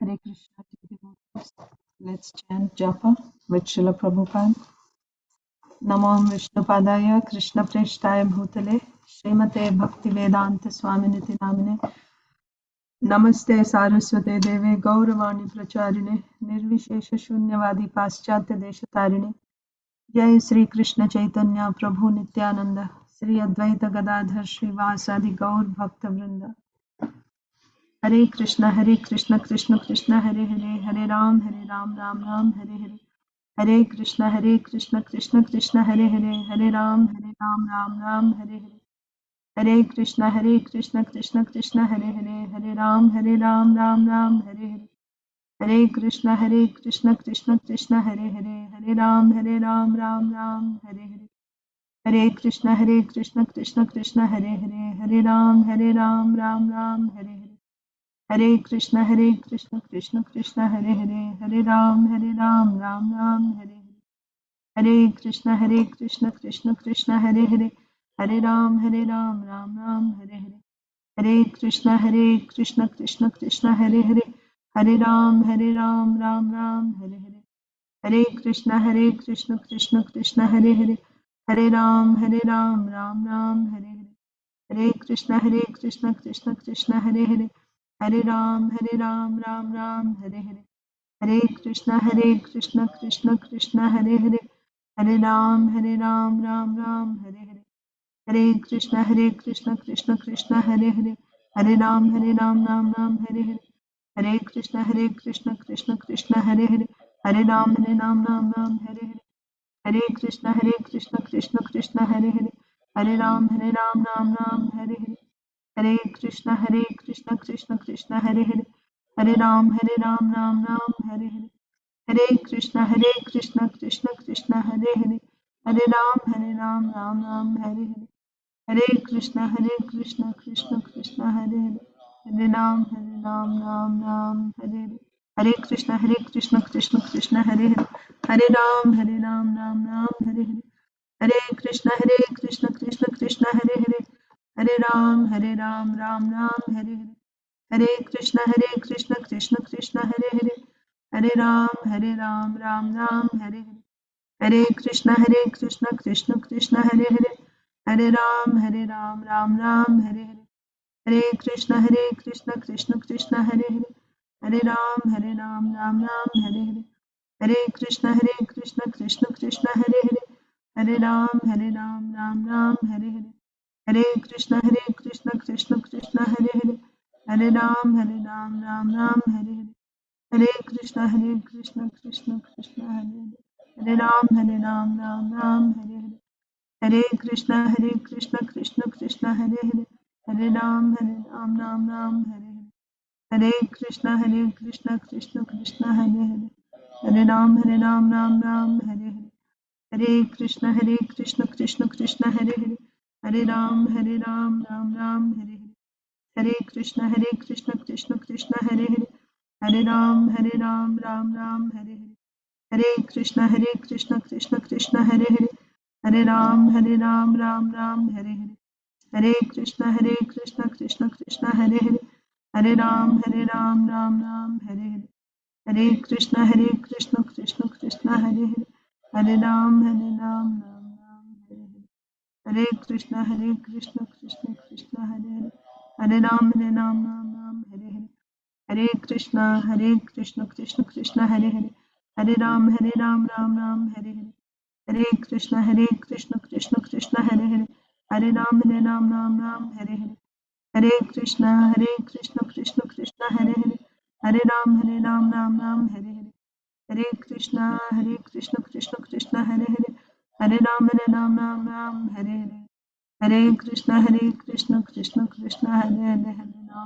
Hare Krishna to the devotees. Let's chant Japa with Srila Prabhupada. Namam Vishnupadaya Krishna Preshtaya Bhutale Srimate Bhakti Vedanta Swaminiti Namine Namaste Saraswate Deve Gauravani Pracharine Nirvishesha Shunyavadi Paschatya Deshatarine Jai Sri Krishna Chaitanya Prabhu Nityananda Sri Advaita Gadadhar Srivasadi Gaur Bhakta Vrinda Hare Krishna Krishna Krishna Hare Hare Hare Ram Ram Ram Hare Hare Hare Krishna Krishna Krishna Hare Hare Hare Ram Ram Ram Hare Hare Hare Krishna Krishna Krishna Hare Hare Hare Ram Ram Ram Hare Hare Hare Krishna Krishna Krishna Hare Hare Hare Ram Ram Ram Hare Hare Hare Krishna Krishna Hare Hare Hare Ram Ram Hare Hare Hare Krishna Krishna Krishna Hare Hare Hare Ram Ram Ram Hare Hare Hare Krishna Krishna Krishna Hare Hare Hare Ram Ram Ram Hare Hare Hare Krishna Krishna Krishna Hare Hare Hare Ram Ram Ram Hare Hare Hare Krishna Krishna Krishna Hare Hare Hare Ram Ram Ram Hare Hare Hare Krishna Krishna Krishna Hare Hare Hare Ram Ram Ram Hare Hare Hare Krishna Krishna Krishna Hare Hare Hare Ram Ram Ram Hare Hare Hare Krishna Krishna Krishna Hare Hare Hare Ram Ram Ram Hare Hare Hare Krishna Krishna Krishna Hare Hare Hare Ram Ram Hare Hare Hare Krishna Krishna Krishna Hare Hare Hare Ram Ram Hare Hare Hare Krishna Krishna Krishna Hare Hare Hare Ram Ram Hare Hare Hare Krishna Krishna Krishna Hare Hare Hare Ram Ram Hare Hare Hare Krishna Krishna Krishna Hare Hare Hare Ram Ram Hare Hare Hare Krishna Krishna Krishna Hare Hare Hare Ram Ram Hare Hare Hare Krishna Krishna Krishna Hare Hare Hare Ram Ram Hare Hare Hare Krishna Krishna Krishna Hare Hare Hare Ram Ram Hare Hare Hare Krishna Krishna Krishna Hare Hare Hare Ram Ram Hare Hare Hare Krishna Krishna Krishna Hare Hare Hare Ram Ram Hare Hare Hare Krishna Krishna Krishna Hare Hare Hare Ram Ram Hare Hare Hare Krishna Krishna Krishna Hare Hare Hare Ram Ram Hare Hare Hare Krishna Krishna Krishna Hare Hare Hare Ram Ram Hare Hare Hare Krishna Krishna Krishna Hare Hare Hare Ram Ram Hare Hare Hare Krishna Krishna Krishna Hare Hare Hare Ram Ram Hare Hare Hare Krishna Krishna Krishna Hare Hare Hare Ram Ram Hare Hare Hare Krishna Krishna Krishna Hare Hare Hare Ram Ram Hare Hare Hare Krishna Krishna Krishna Hare Hare Hare Ram Ram Hare Hare Hare Krishna Krishna Krishna Hare Hare Hare Ram Ram Hare Hare Hare Krishna Krishna Krishna Hare Hare Hare Ram Hare Hare Hare Krishna Krishna Krishna Hare Hare Hare Ram Hare Hare Hare Krishna Krishna Krishna Hare Hare Hare Ram Ram Hare Hare Hare Krishna Krishna Krishna Hare Hare Hare Ram Ram Hare Hare Hare Krishna Krishna Krishna Hare Hare Hare Ram Ram Hare Hare Hare Krishna Krishna Krishna Hare Hare Hare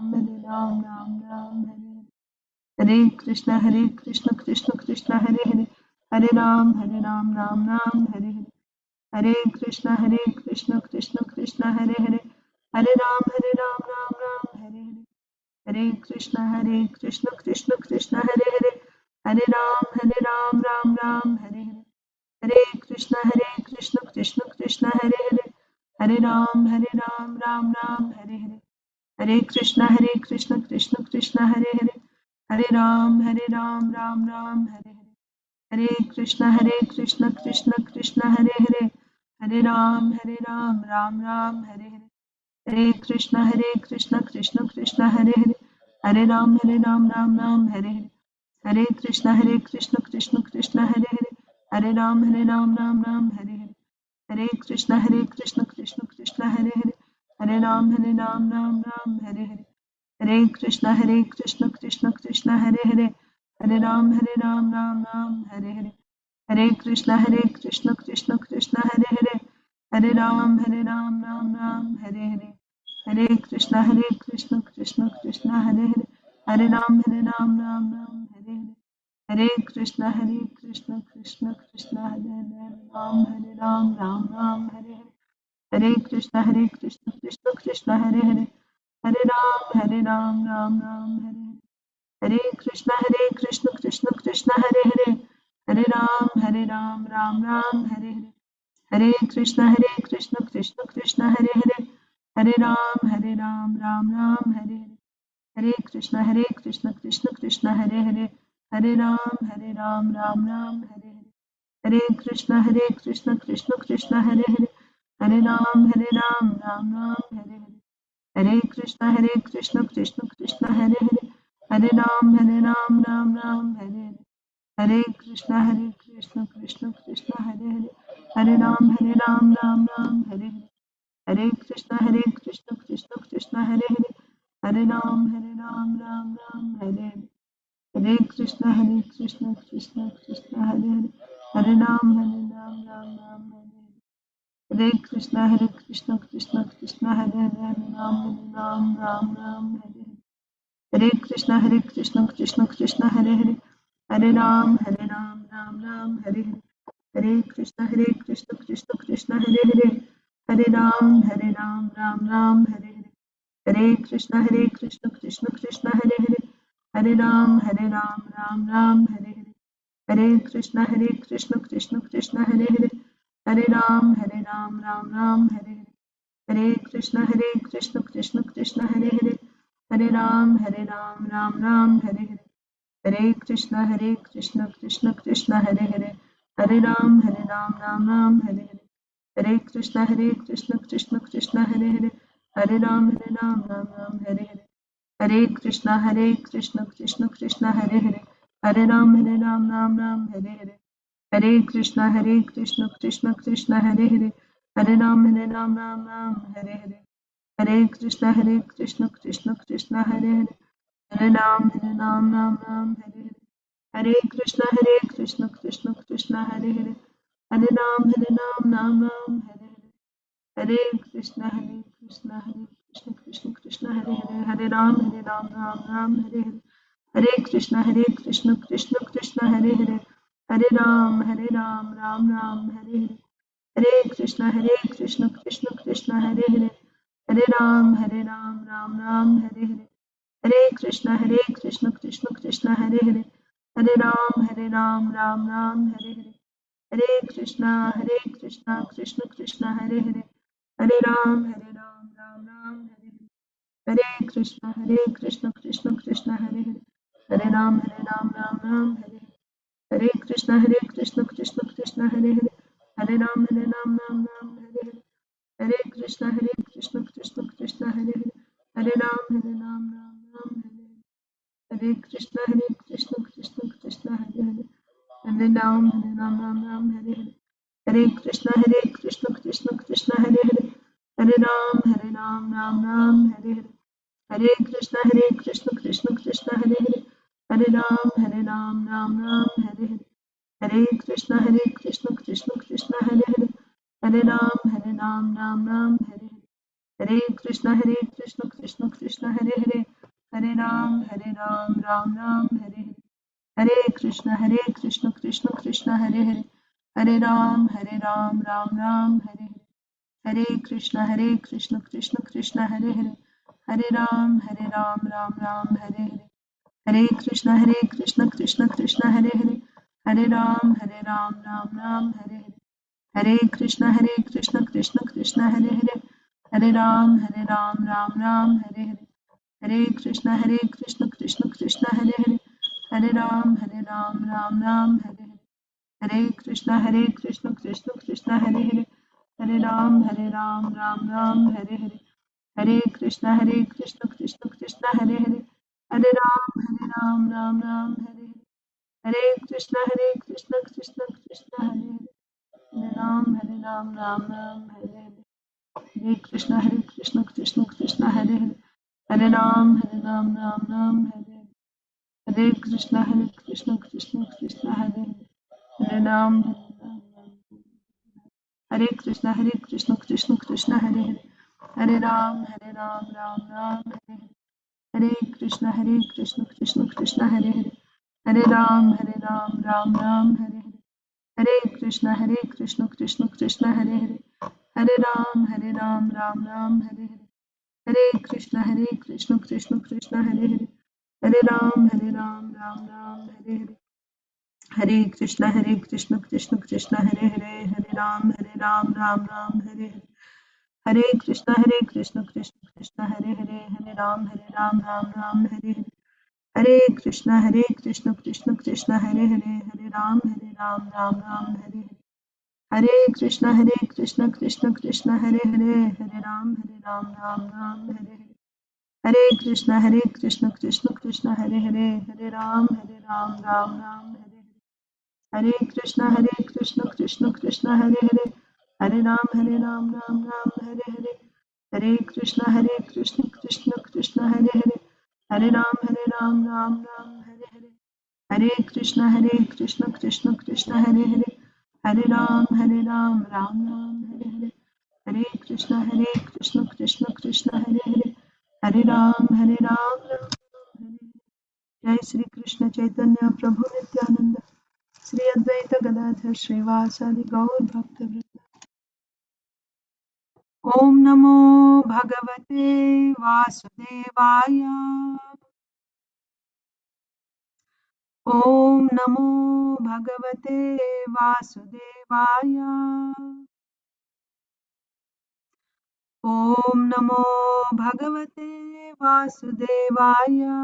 Ram Ram Hare Hare Hare Krishna Krishna Krishna Hare Hare Hare Ram Ram Hare Hare Hare Krishna Krishna Krishna Hare Hare Hare Ram Ram Hare Hare Hare Krishna Krishna Krishna Hare Hare Hare Ram Ram Hare Hare Hare Krishna Krishna Krishna Hare Hare Hare Ram Ram Hare Hare Hare Krishna Krishna Krishna Hare Hare Hare Ram Ram Hare Hare Hare Krishna Krishna Krishna Hare Hare Hare Ram, Ram Ram, Hare Hare. Hare Krishna, Krishna Krishna, Hare Hare. Hare Ram, Ram Ram, Hare Hare. Hare Krishna, Krishna Krishna, Hare Hare. Hare Ram, Ram Ram, Hare Hare. Hare Krishna, Krishna Krishna, Hare Hare. Hare Ram, Ram Ram, Hare Hare. Hare Krishna, Krishna Krishna, Hare Hare. Hare Ram, Ram Ram, Hare Hare. Hare Krishna, Krishna Krishna, Hare Hare. Hare Ram, Ram Ram, Hare Hare. Hare Krishna, Krishna Krishna, Hare Hare. Hare Ram, Ram Ram, Hare Hare. Hare Krishna, Krishna Krishna, Hare Hare. Hare Ram, Ram Ram, Hare Hare. Hare Krishna, Krishna Krishna, Hare Hare Ram, Ram, Hare Hare. Hare Krishna, Krishna Krishna, Hare Hare. Hare Ram, Ram Ram, Hare Hare. Hare Krishna, Krishna Krishna, Hare Hare. Hare Ram, Ram Ram, Hare Hare. Hare Krishna, Krishna Krishna, Hare Hare. Hare Ram, Ram Ram, Hare Hare. Hare Krishna, Krishna Krishna, Hare Hare. Hare Ram, Ram Ram, Hare Hare. Hare Krishna, Krishna Krishna, Hare Hare. Hare Ram, Ram Ram, Hare Hare. Hare Krishna, Krishna Krishna, Hare Hare. Hare Ram, Ram Ram, Hare Hare. Hare Krishna, Krishna Krishna, Hare Hare. Hare Ram, Ram Ram, Hare Hare. Hare Krishna, Krishna Krishna, Hare Hare. Hare Ram, Ram Ram, Hare Hare. Hare Krishna, Krishna Krishna, Hare Hare. Hare Ram, Ram Ram, Hare Hare. Hare Krishna, Krishna Krishna, Hare Hare. Hare Ram, Ram Hare Hare. Hare Krishna, Krishna Hare Hare. Hare Ram, Ram Ram, Hare Hare. Hare Krishna, Krishna Hare Hare. Hare Ram, Ram Ram, Hare Hare. Hare Krishna, Krishna Hare Hare. Hare Ram, Ram Ram, Hare Hare. Hare Krishna, Krishna Hare Hare. Hare Ram, Ram Ram, Hare Hare. Hare Krishna, Krishna Hare Hare. Hare Ram, Ram Ram, Hare Hare. Hare Krishna, Krishna Hare Hare. Hare Ram, Ram Ram, Hare Hare. Hare Krishna, Krishna Hare Hare. Hare Ram, Ram Ram, Hare Hare. Hare Krishna, Krishna Hare Hare. Hare Ram, Ram Ram, Hare Hare. Hare Krishna, Krishna Hare Hare. Hare Ram, Ram Ram, Hare Hare. Hare Krishna, Krishna Hare Hare. Hare Ram, Ram Ram, Hare Hare. Hare Krishna, Krishna Hare Hare. Hare Ram, Ram Ram, Hare Hare. Hare Krishna, Krishna Hare Hare. Hare Ram, Ram Ram, Hare Hare. Hare Krishna, Krishna Hare Hare. Hare Ram, Ram Ram, Hare Hare. Hare Krishna, Krishna Hare Hare. Hare Ram, Ram Ram, Hare Hare. Hare Krishna, Krishna Hare Hare. Hare Ram, Ram Ram, Hare Hare. Hare Krishna, Krishna Hare Hare. Hare Ram, Ram Ram, Hare Hare. Hare Krishna, Krishna Hare Hare. Hare Ram, Ram Ram, Hare Hare. Hare Krishna, Krishna Hare Hare. Hare Ram, Ram Ram, Hare Hare. Hare Krishna, Krishna Hare Hare. Hare Ram, Ram Hare Hare. Hare Krishna, Krishna Hare Hare. Hare Ram, Hare Hare. Hare Krishna, Krishna Hare Hare. Hare Ram, Ram Hare Hare. Hare Krishna, Krishna Hare Hare. Hare Ram, Ram Hare Hare. Hare Krishna, Krishna Hare Hare. Hare Ram, Ram Hare Hare. Hare Krishna, Krishna Hare Hare. Hare Ram, Ram Hare Hare. Hare Krishna, Krishna Hare Hare. Hare Ram, Ram Ram Hare Hare. Hare Krishna, Krishna Hare Hare. Hare Ram, Ram Ram Hare Hare. Hare Krishna, Krishna Hare Hare. Hare Ram, Ram Ram Hare Hare. Hare Krishna, Krishna Hare Hare. Hare Ram, Ram Ram Hare Hare. Hare Krishna, Krishna Hare Hare. Hare Ram, Ram Ram, Hare Hare. Hare Krishna, Krishna Krishna, Hare Hare. Hare Ram, Ram Ram, Hare Hare. Hare Krishna, Krishna Krishna, Hare Hare. Hare Ram, Ram Ram, Hare Hare. Hare Krishna, Krishna Krishna, Hare Hare. Hare Ram, Ram Ram, Hare Hare. Hare Krishna, Krishna Krishna, Hare Hare. Hare Ram, Ram Ram, Hare Hare. Hare Krishna, Krishna Krishna, Hare Hare. Hare Ram, Hare Krishna, Krishna Krishna, Hare Hare. Hare Ram, Ram Ram, Hare Hare. Hare Krishna, Krishna Krishna, Hare Hare. Hare Ram, Ram Ram, Hare Hare. Hare Krishna, Krishna Krishna, Hare Hare. Hare Ram, Ram Ram, Hare Hare. Hare Krishna, Krishna Krishna, Hare Hare. Hare Ram, Ram Ram, Hare Hare. Hare Krishna, Krishna Krishna, Hare Hare. Hare Ram, Ram Ram, Hare Hare. Hare Krishna, Krishna Krishna, Hare Hare. Hare Ram, Ram Ram, Hare Hare. Hare Krishna, Krishna Krishna, Hare Hare. Hare Ram, Ram Ram, Hare Hare. Hare Krishna, Krishna Krishna, Hare Hare. Hare Ram, Ram Ram, Hare Hare. Hare Krishna, Krishna Krishna, Hare Hare. Hare Ram, Ram Ram, Hare Hare. Hare Krishna, Krishna Krishna, Hare Hare. Hare Ram, Ram Ram, Hare Hare. Hare Krishna, Krishna Krishna, Hare Hare. Hare Ram, Ram Ram, Hare Hare. Hare Krishna, Krishna Krishna, Hare Hare. Hare Ram, Ram Ram, Hare Hare. Hare Krishna, Krishna Krishna, Hare Hare. Hare Ram, Ram Ram, Hare Hare. Jai Shri Krishna Chaitanya Prabhu Nityananda Shri Advaita Gadadhar Srivasadi Gaur Bhakta Vrinda. Om Namo Bhagavate Vasudevaya. Om Namo Bhagavate Vasudevaya. Om Namo Bhagavate Vasudevaya.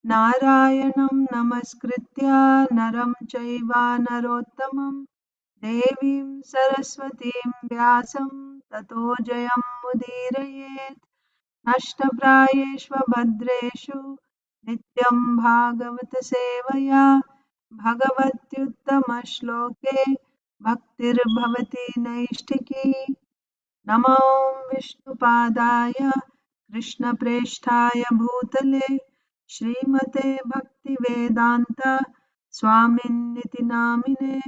Narayanam Namaskritya Naram Chaiva Narottamam Devim Saraswatim Vyasam Tato Jayam Mudirayet Nashtaprayeshva Bhadreshu Nityam Bhagavata Sevaya Bhagavatyuttama Shloke Bhaktir Bhavati Naishtiki Namo Vishnupadaya Krishna Presthaya Bhutale Srimate Bhaktivedanta Swaminiti Namine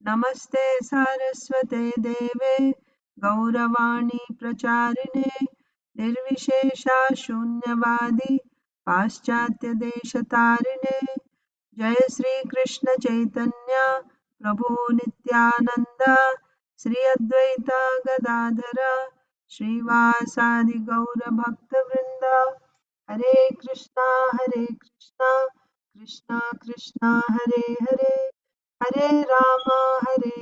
Namaste Saraswate Deve Gauravani Pracharine Nirvishesha Shunyavadi Paschatya Deshatarine Jai Sri Krishna Chaitanya Prabhu Nityananda Sri Advaita Gadadhara Srivasadi Gaura Bhakta Vrinda Hare Krishna Krishna Krishna Hare Hare Hare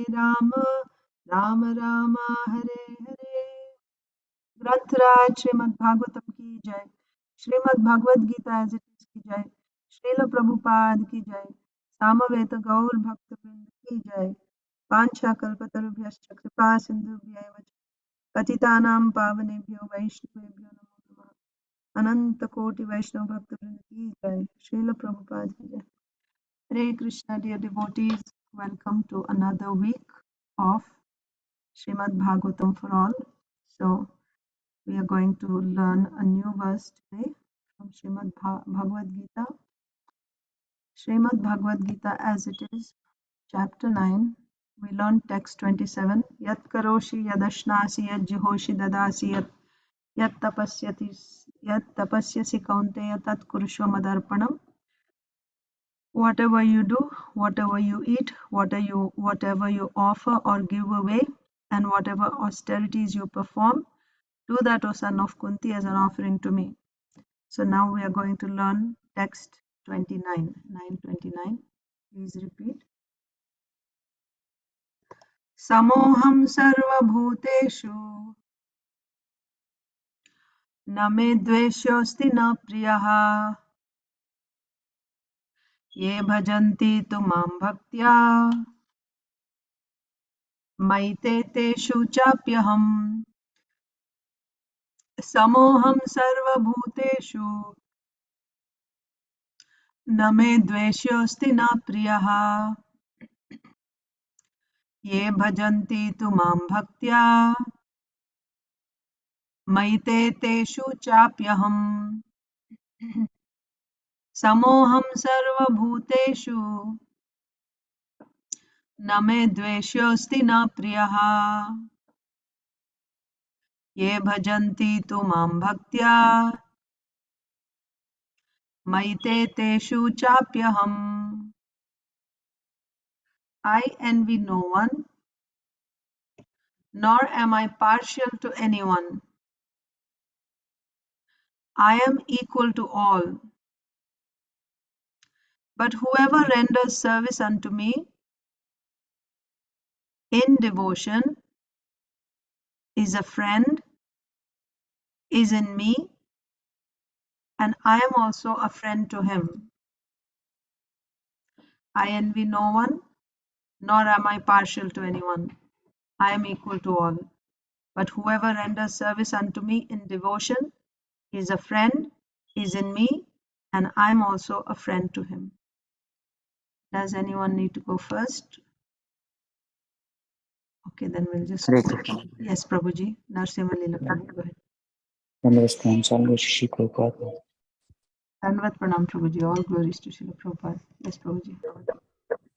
Rama Rama Rama Hare Hare ग्रंथराज Shrimad Bhagavatam की जय Shrimad Bhagavad Gita as it is की जय श्रील प्रभुपाद की जय सामवेद गौर भक्त वृंद की जय वांछा कल्पतरुभ्यश्च कृपा सिंधुभ्यैव च पतितानां पावनेभ्यो वैष्णवेभ्यो नमो नमः अनंत कोटि वैष्णव भक्त वृंद की जय श्रील प्रभुपाद की जय Hare Krishna, dear devotees, welcome to another week of Srimad Bhagavatam for all. So we are going to learn a new verse today from Srimad Bhagavad Gita. Srimad Bhagavad Gita as it is, chapter 9. We learned text 27. Yat karoshi yadashnasi yad jihoshi dadasi yat tapasyasi kaunteya tat kurushva madarpanam. Whatever you do, whatever you eat, whatever you offer or give away, and whatever austerities you perform, do that, O son of Kunti, as an offering to me. So now we are going to learn text 29, 929. Please repeat. Samoham sarva bhuteshu न मे द्वेष्योऽस्ति न प्रियः ये भजन्ति तु मां भक्त्या मयि ते तेषु चाप्यहम् समोऽहं सर्वभूतेषु न मे द्वेष्योऽस्ति न प्रियः ये भजन्ति तु मां भक्त्या मयि ते तेषु चाप्यहम् समोऽहं सर्वभूतेषु न मे द्वेष्योऽस्ति न प्रियः ये भजन्ति तु मां भक्त्या मयि ते तेषु चाप्यहम् I envy no one, nor am I partial to anyone. I am equal to all. But whoever renders service unto me in devotion is a friend, is in me, and I am also a friend to him. I envy no one, nor am I partial to anyone. I am equal to all. But whoever renders service unto me in devotion is a friend, is in me, and I am also a friend to him. Does anyone need to go first? Okay, then we'll just. Hare Krishna. Yes, Prabhuji. Narsimha Leela Prabhu, go ahead. Namaskar, Salve Shri Prabhupada. Dandavat Pranam Prabhuji. All glories to Srila Prabhupada. Yes, Prabhuji.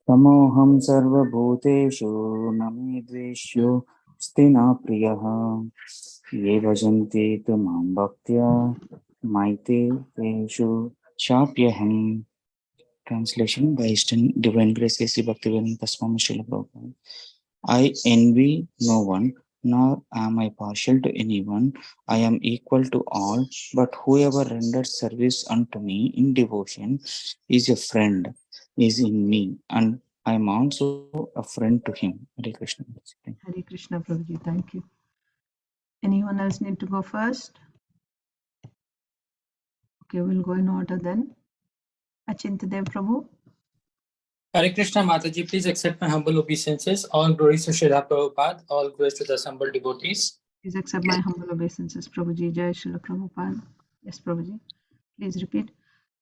Samoham sarva bhuteshu name dveshyo stina priyaha ye bhajanti tu mam bhaktya maite teshu chapyaham. Translation by His Divine Grace A.C. Bhaktivedanta Swami Srila Prabhupada. I envy no one, nor am I partial to anyone. I am equal to all, but whoever renders service unto me in devotion is a friend, is in me, and I am also a friend to him. Hare Krishna. Hare Krishna Prabhuji. Thank you. Anyone else need to go first? Okay, we'll go in order then. Achintadev Prabhu. Hare Krishna Mataji, please accept my humble obeisances. All glories to Srila Prabhupada, all glories to the assembled devotees. Please accept my humble obeisances, Prabhuji. Jai Srila Prabhupada. Yes, Prabhuji. Please repeat.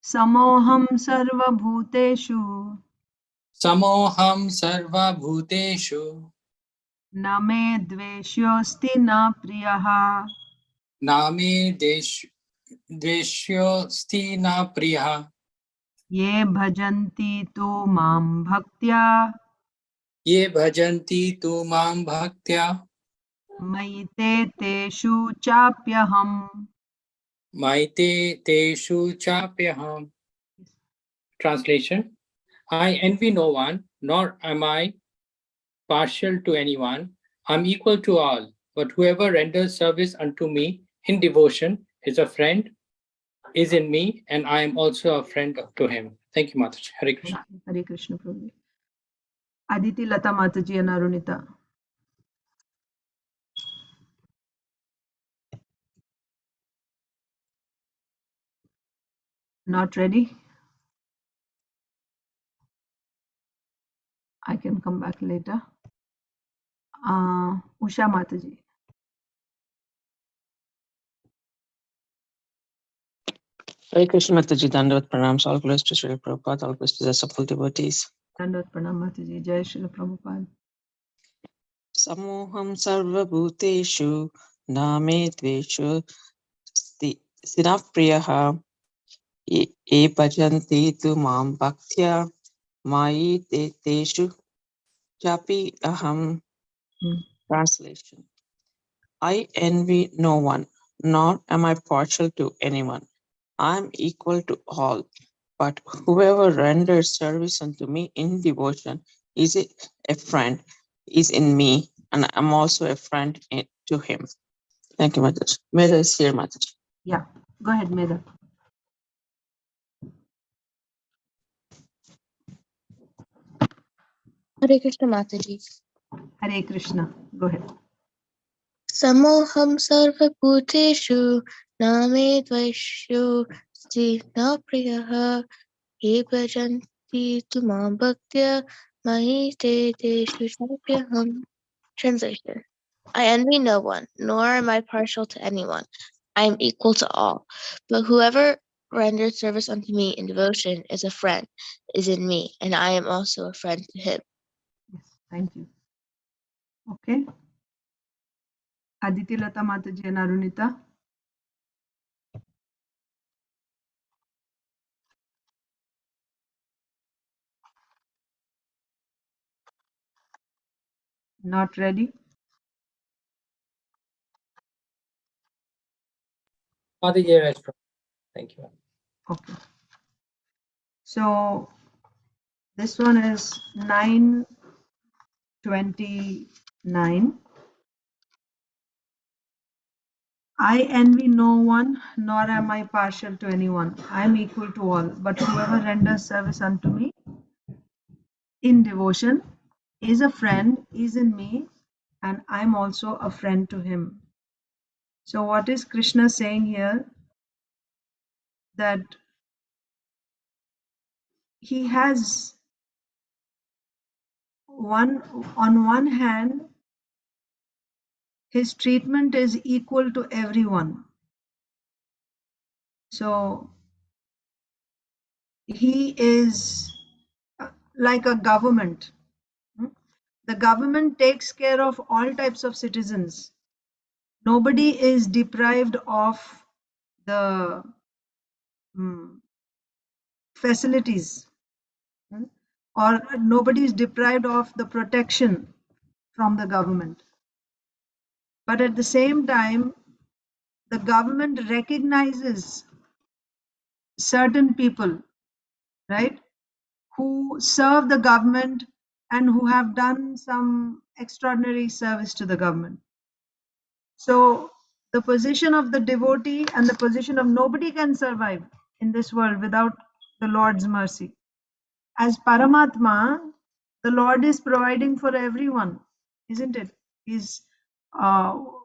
Samoham sarva bhuteshu Samoham sarva bhuteshu na me dveshyosti na priyaha name dveshyo sti na priya ye bhajanti tu mam bhaktya ye bhajanti tu mam bhaktya mayi te teshu chapyaham. maite teshu chapyaham. Translation: I envy no one, nor am I partial to anyone. I'm equal to all, but whoever renders service unto me in devotion is a friend, is in me, and I am also a friend to him. Thank you, Mataji. Hare Krishna. Hare Krishna Prabhuji. Aditi Lata Mataji and Arunita. Not ready? I can come back later. Usha Mataji. Hare Krishna Mataji, Dandavat Pranams, all glories to Srila Prabhupada, all glories to the supple devotees. Dandavat Pranam Mataji. Jai Srila Prabhupada. Samoham sarva bhuteshu name dveshu stina priyaha ye bhajanti tu mam bhaktya mayi te teshu chapi aham. Translation: I envy no one, nor am I partial to anyone. I am equal to all, but whoever renders service unto me in devotion is a friend, is in me, and I am also a friend to him. Thank you, Mataji. Meda is here, Mataji. Yeah, go ahead, Meda. Hare Krishna Mataji. Hare Krishna. Go ahead. Samoham sarva bhuteshu न मे द्वेष्योऽस्ति न प्रियः ये भजन्ति तु मां भक्त्या मयि ते तेषु चाप्यहम्. Translation. I envy no one, nor am I partial to anyone. I am equal to all. But whoever renders service unto me in devotion is a friend, is in me, and I am also a friend to him. Yes, thank you. Okay. Aditi Lata Mataji and Arunita. Not ready? Mataji, rest. Thank you. Okay. So this one is 929. I envy no one, nor am I partial to anyone. I am equal to all. But whoever renders service unto me in devotion is a friend, is in me, and I am also a friend to him. So what is Krishna saying here? That he has on one hand, his treatment is equal to everyone. So he is like a government. The government takes care of all types of citizens. Nobody is deprived of the facilities, or nobody is deprived of the protection from the government. But at the same time, the government recognizes certain people, right, who serve the government and who have done some extraordinary service to the government. So the position of the devotee and the position of nobody can survive in this world without the Lord's mercy. As Paramatma, the Lord is providing for everyone, isn't it?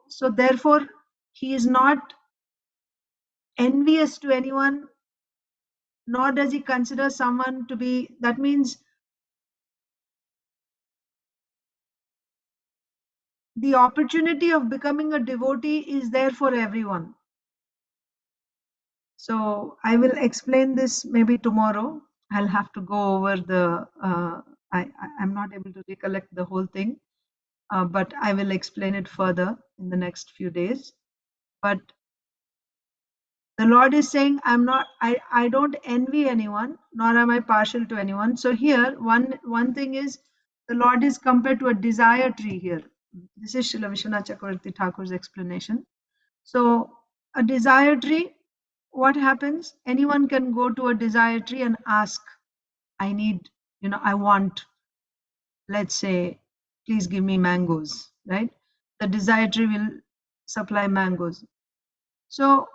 So therefore, he is not envious to anyone, nor does he consider someone to be, that means the opportunity of becoming a devotee is there for everyone. So I will explain this maybe tomorrow. I'll have to go over the, I'm not able to recollect the whole thing, but I will explain it further in the next few days. But the Lord is saying, I don't envy anyone, nor am I partial to anyone. So here, one thing is, the Lord is compared to a desire tree here. This is Srila Vishwanath Chakravarti Thakur's explanation. So a desire tree, what happens? Anyone can go to a desire tree and ask, I need, I want, let's say, please give me mangoes, right? The desire tree will supply mangoes. So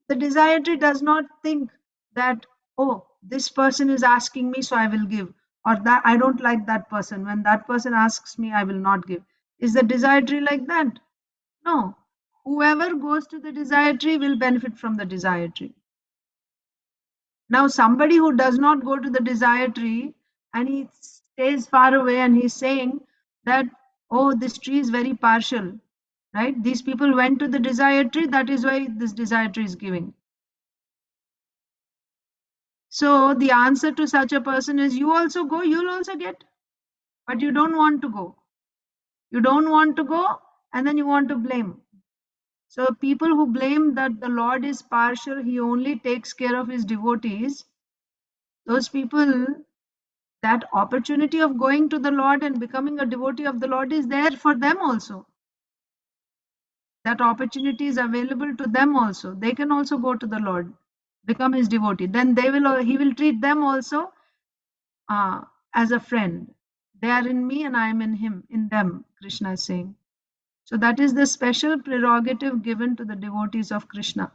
the desire tree does not think that, oh, this person is asking me, so I will give, or that I don't like that person. When that person asks me, I will not give. Is the desire tree like that? No. Whoever goes to the desire tree will benefit from the desire tree. Now, somebody who does not go to the desire tree and he stays far away and he's saying that, oh, this tree is very partial, right? These people went to the desire tree, that is why this desire tree is giving. So the answer to such a person is, you also go, you'll also get, but you don't want to go. You don't want to go, and then you want to blame. So people who blame that the Lord is partial, he only takes care of his devotees, those people, that opportunity of going to the Lord and becoming a devotee of the Lord is there for them also. That opportunity is available to them also. They can also go to the Lord, become his devotee. Then he will treat them also as a friend. They are in me and I am in him, in them, Krishna is saying. So that is the special prerogative given to the devotees of Krishna.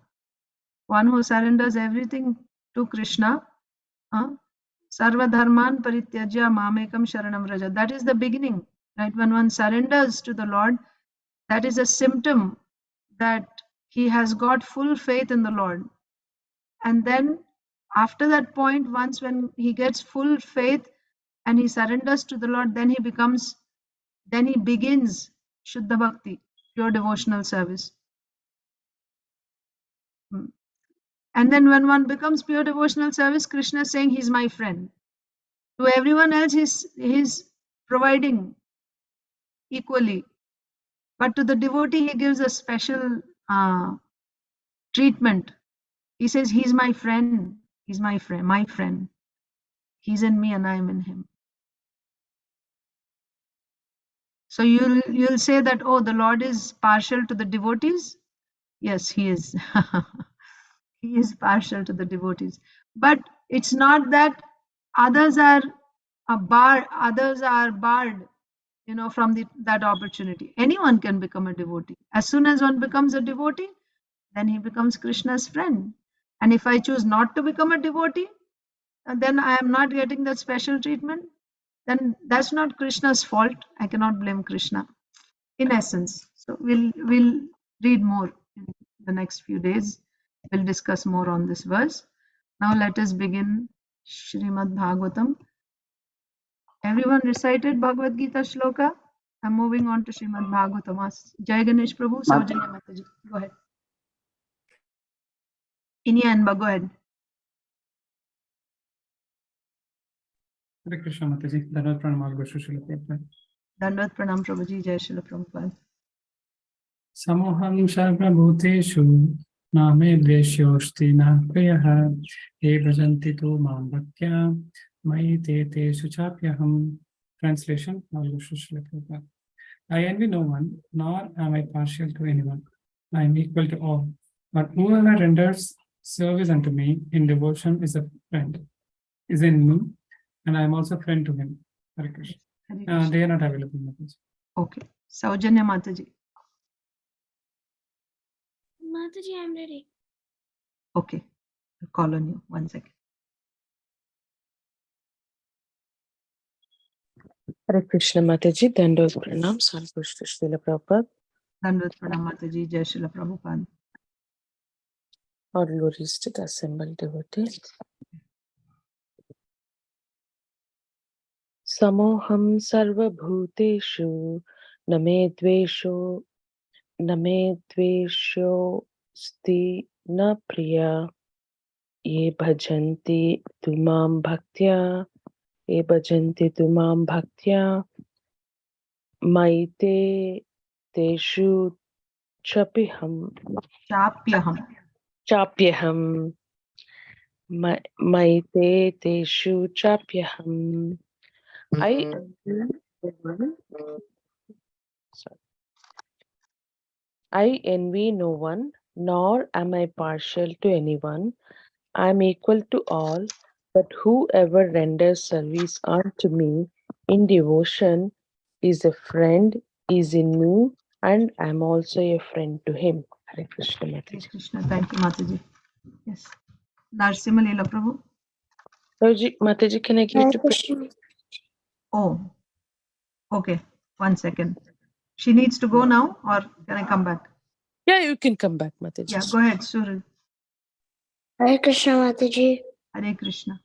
One who surrenders everything to Krishna, Sarva Dharman Parityajya Mamekam Sharanam Raja. That is the beginning, right? When one surrenders to the Lord, that is a symptom that he has got full faith in the Lord. And then after that point, once when he gets full faith and he surrenders to the Lord, then he begins Shuddha Bhakti, pure devotional service. And then when one becomes pure devotional service, Krishna is saying he's my friend. To everyone else, he's providing equally. But to the devotee, he gives a special treatment. He says, he's my friend. He's my friend. He's in me and I'm in him. So you'll say that, oh, the Lord is partial to the devotees. Yes, he is. He is partial to the devotees. But it's not that others are barred, from that opportunity. Anyone can become a devotee. As soon as one becomes a devotee, then he becomes Krishna's friend. And if I choose not to become a devotee, then I am not getting that special treatment, then that's not Krishna's fault. I cannot blame Krishna, in essence. So we'll read more in the next few days. We'll discuss more on this verse. Now let us begin Srimad Bhagavatam. Everyone recited Bhagavad Gita Shloka? I'm moving on to Srimad Bhagavatam. Jai Ganesh Prabhu, Saujanya Mataji. Go ahead. Inya and go ahead. Hare Krishna Mataji, Dandavat Pranam Goshu Srila Prabhupada. Dandavat Pranam Prabhuji, Jai Srila Prabhupada. Samoham Sarvabhuteshu Name Dveshyosti Na Priyaha He Bhajanti Tu Mam Bhaktya Mayi Te Teshu Chapyaham. Translation, Goshu Srila Prabhupada. I envy no one, nor am I partial to anyone. I am equal to all. But whoever renders service unto me in devotion is a friend, is in me, and I am also friend to him. Hare Krishna. They are not available. Mataji. Okay. Saujanya Mataji. Mataji, I'm ready. Okay. I'll call on you. 1 second. Hare Krishna Mataji, Dandavat Pranam, Sarvashta Srila Prabhupada. Dandavat Pranam Mataji, Jai Srila Prabhupada. All glories to the assembled devotees. Samoham sarva bhuteshu name dvesho sti na priya ye bhajanti tumam bhaktya maite teshu chapyaham maite teshu chapyaham. I envy no one, nor am I partial to anyone. I am equal to all, but whoever renders service unto me in devotion is a friend, is in me, and I am also a friend to him. Hare Krishna Hare Mataji. Krishna. Thank you, Mataji. Yes. Narsimha Leela Prabhu. Mataji, can I give it to Oh, okay. 1 second. She needs to go now, or can I come back? Yeah, you can come back, Mataji. Yeah, go ahead, Suril. Hare Krishna Mataji. Hare Krishna.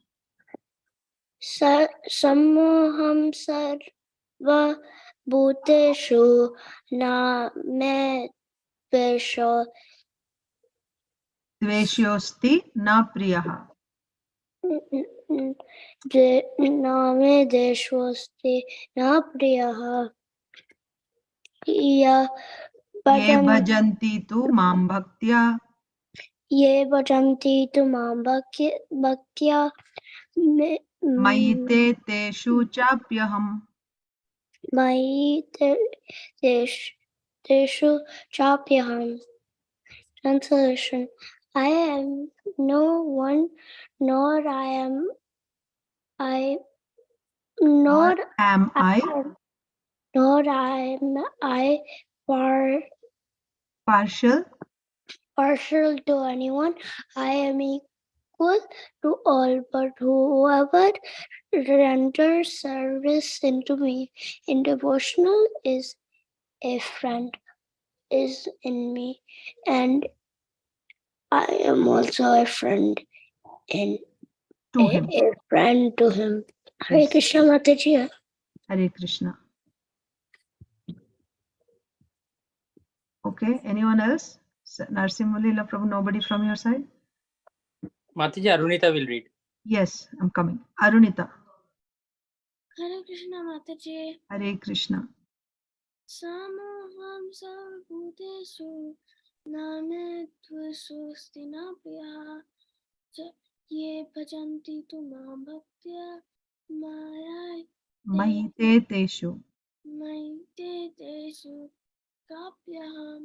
Samoham sarva bhuteshu na me dvesho Dveshyosti na priyaha. name deshvosti na priyaha ya Ye bhajanti tu mam bhaktya. ye bhajanti tu mam bhaktya Mayite teshu chapyaham. mayi teshu chapyaham. Translation: I am no one, nor am I partial to anyone. I am equal to all, but whoever renders service unto me in devotional is a friend, is in me, and I am also a friend and To him. a friend to him. Hare Yes. Krishna Mataji. Hare Krishna. Okay, anyone else? Narsimulila Prabhu, nobody from your side? Mataji, Arunita will read. Yes, I'm coming. Arunita. Hare Krishna Mataji. Hare Krishna. Samoham sarvabhuteshu name tvasu stina priya ye bhajanti tu mam bhaktya maya Maite teshu. maite tesu kapyaham.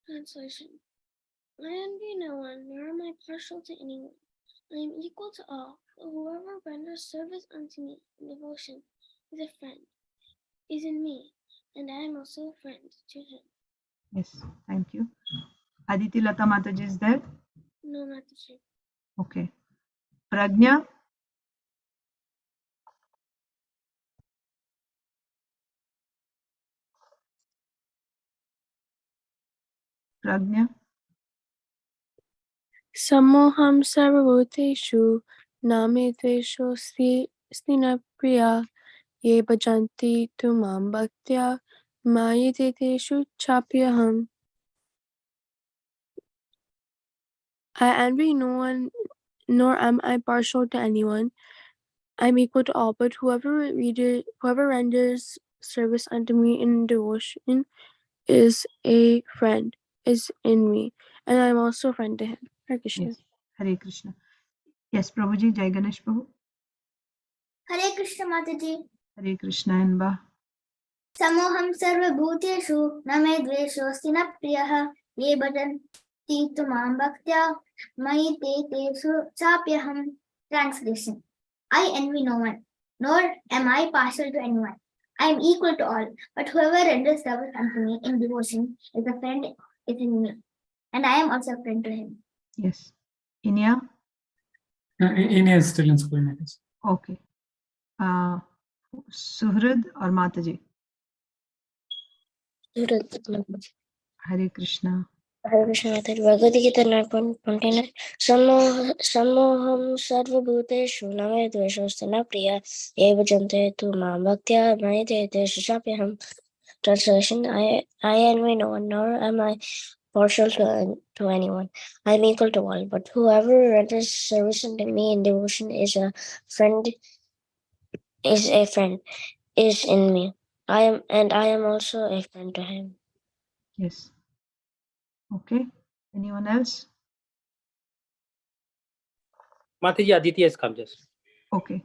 Translation. I envy no one, nor am I partial to anyone. I am equal to all, but whoever renders service unto me in devotion is a friend, is in me, and I am also a friend to him. Yes, thank you. Aditi Lata Mataji is there? No, Mataji. Okay. Pragnya? Pragnya? Samoham sarvabhuteshu name tvesho stina priya ye bhajanti tu mam bhaktya mayate teshu chapyaham. I envy no one, nor am I partial to anyone. I am equal to all, but whoever renders service unto me in devotion is a friend, is in me, and I am also a friend to him. Hare Krishna. Yes. Hare Krishna. Yes, Prabhuji, Jai Ganesh Prabhu. Hare Krishna Mataji. Hare Krishna Anba. Samoham sarvabhuteshu name dveshosti na priyah ye bhajanti tu mam bhaktya mayi te tesu chapyaham. Translation. I envy no one, nor am I partial to anyone. I am equal to all, but whoever renders service unto me in devotion is a friend, is in me, and I am also a friend to him. Yes. Inya? Inya is still in school, Mataji. Okay. Suhrid or Mataji? Hare Krishna. Hare Krishna Mataji. Bhagavad Gita 9.29. Samoham sarvabhuteshu name dveshosti na priya ye bhajante tu mam bhaktya mayate teshu chapyaham. Translation. I envy no one, nor am I partial to anyone. I am equal to all, but whoever renders service unto me in devotion is a friend, is in me. I am also a friend to him. Yes. Okay. Anyone else? Mataji, Aditi has come just. Okay.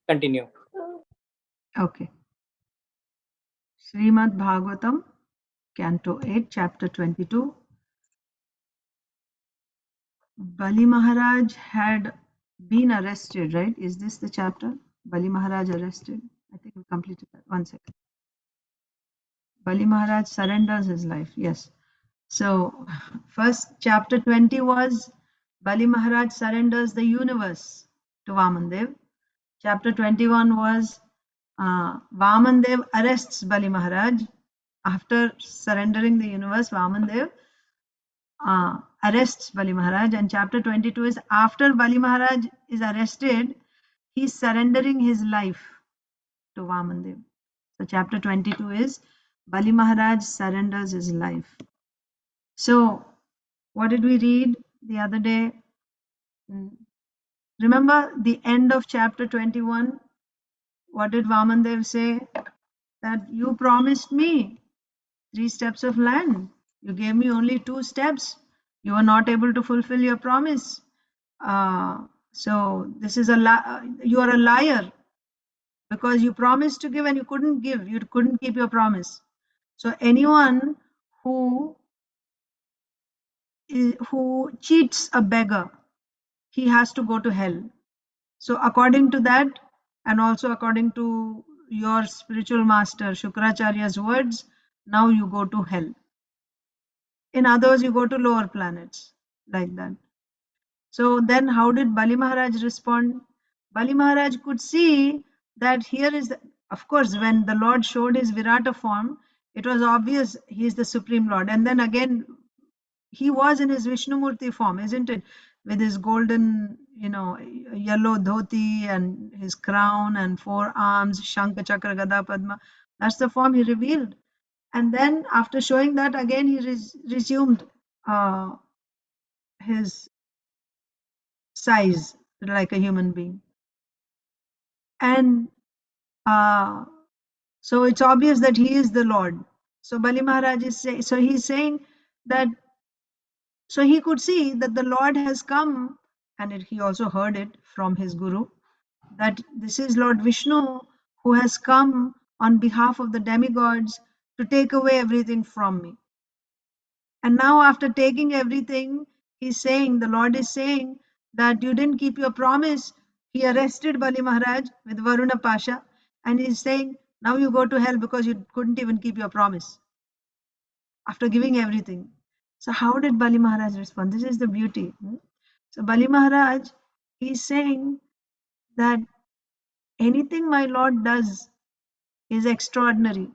Continue. Okay. Srimad Bhagavatam, Canto 8, Chapter 22. Bali Maharaj had been arrested, right? Is this the chapter? Bali Maharaj arrested? I think we completed that. One second. Bali Maharaj surrenders his life. Yes. So, first chapter 20 was Bali Maharaj surrenders the universe to Vamandev. Chapter 21 was Vamandev arrests Bali Maharaj. After surrendering the universe, Vamandev arrests Bali Maharaj. And chapter 22 is after Bali Maharaj is arrested, he's surrendering his life to Vamandev. So chapter 22 is Bali Maharaj surrenders his life. So what did we read the other day? Remember the end of chapter 21? What did Vamandev say? That you promised me 3 steps of land. You gave me only 2 steps. You were not able to fulfill your promise. So this is you are a liar because you promised to give and you couldn't give. You couldn't keep your promise. So anyone who cheats a beggar, he has to go to hell. So according to that, and also according to your spiritual master Shukracharya's words, now you go to hell. In others, you go to lower planets, like that. So then how did Bali Maharaj respond? Bali Maharaj could see that here is, of course, when the Lord showed his Virata form, it was obvious he is the Supreme Lord. And then again, he was in his Vishnumurti form, isn't it? With his golden, yellow dhoti and his crown and four arms, Shankha, Chakra, Gada, Padma. That's the form he revealed. And then after showing that, again he resumed his size like a human being. And so it's obvious that he is the Lord. So Bali Maharaj is saying, so he's saying that, so he could see that the Lord has come, and he also heard it from his guru, that this is Lord Vishnu who has come on behalf of the demigods to take away everything from me. And now after taking everything, he's saying, the Lord is saying that you didn't keep your promise. He arrested Bali Maharaj with Varuna Pasha, and he's saying, now you go to hell because you couldn't even keep your promise after giving everything. So how did Bali Maharaj respond? This is the beauty. So Bali Maharaj, he's saying that anything my Lord does is extraordinary.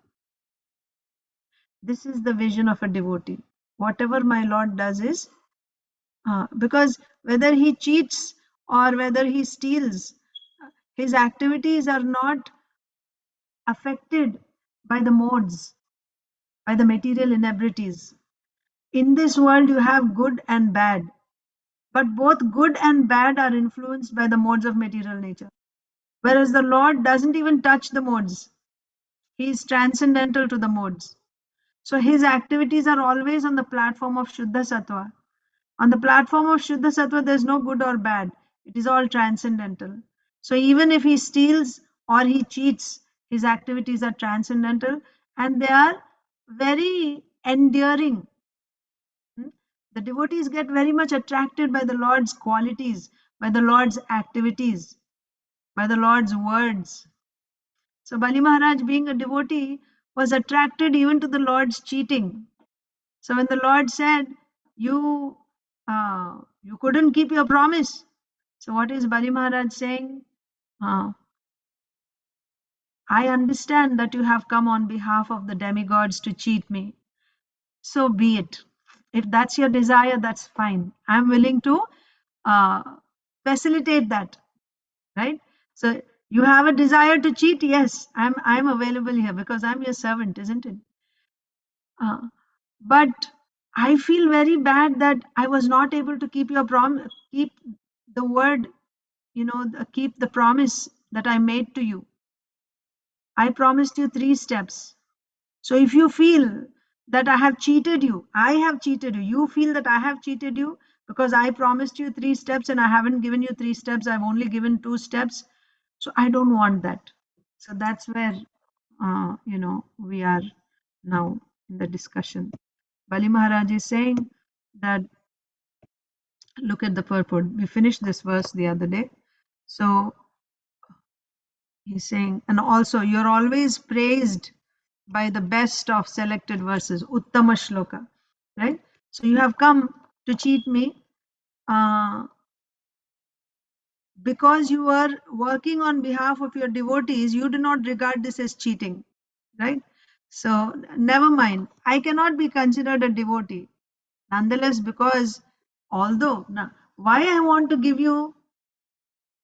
This is the vision of a devotee. Whatever my Lord does is, because whether he cheats or whether he steals, his activities are not affected by the modes, by the material inebrities. In this world, you have good and bad, but both good and bad are influenced by the modes of material nature. Whereas the Lord doesn't even touch the modes, he is transcendental to the modes. So his activities are always on the platform of Shuddha Sattva. On the platform of Shuddha Sattva, there's no good or bad. It is all transcendental. So even if he steals or he cheats, his activities are transcendental and they are very endearing. The devotees get very much attracted by the Lord's qualities, by the Lord's activities, by the Lord's words. So Bali Maharaj, being a devotee, was attracted even to the Lord's cheating. So when the Lord said, you couldn't keep your promise. So what is Bali Maharaj saying? I understand that you have come on behalf of the demigods to cheat me. So be it. If that's your desire, that's fine. I'm willing to facilitate that, right? So you have a desire to cheat? Yes, I'm available here because I'm your servant, isn't it? But I feel very bad that I was not able to keep your promise, keep the word, keep the promise that I made to you. I promised you 3 steps. So if you feel that I have cheated you, you feel that I have cheated you because I promised you 3 steps and I haven't given you 3 steps, I've only given 2 steps. So I don't want that. So that's where, we are now in the discussion. Bali Maharaj is saying that, look at the purport. We finished this verse the other day. So he's saying, and also you're always praised by the best of selected verses, Uttama Shloka, right? So you have come to cheat me because you are working on behalf of your devotees. You do not regard this as cheating, right? So never mind. I cannot be considered a devotee. Nonetheless, because although, now, why I want to give you,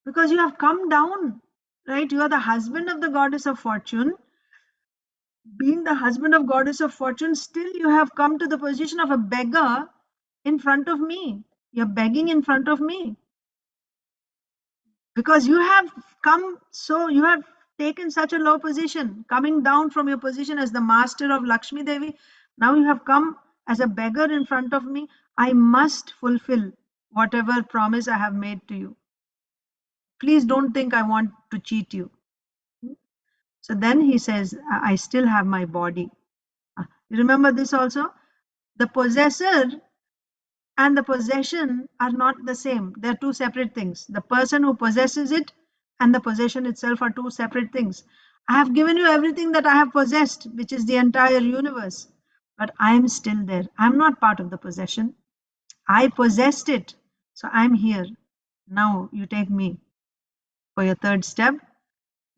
because you have come down, right? You are the husband of the goddess of fortune. Being the husband of goddess of fortune, still you have come to the position of a beggar in front of me. You're begging in front of me. Because you have come, so you have taken such a low position, coming down from your position as the master of Lakshmi Devi. Now you have come as a beggar in front of me. I must fulfill whatever promise I have made to you. Please don't think I want to cheat you. So then he says, I still have my body. You remember this also? The possessor and the possession are not the same. They're two separate things. The person who possesses it and the possession itself are two separate things. I have given you everything that I have possessed, which is the entire universe, but I am still there. I'm not part of the possession. I possessed it, so I'm here. Now you take me for your third step,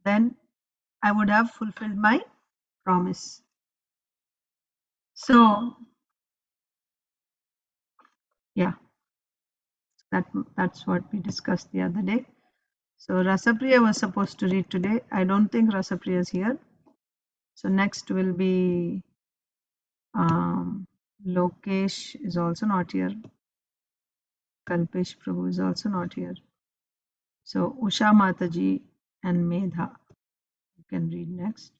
then I would have fulfilled my promise. So, yeah, that's what we discussed the other day. So Rasapriya was supposed to read today. I don't think Rasapriya is here. So next will be Lokesh is also not here. Kalpesh Prabhu is also not here. So Usha Mataji and Medha, you can read next.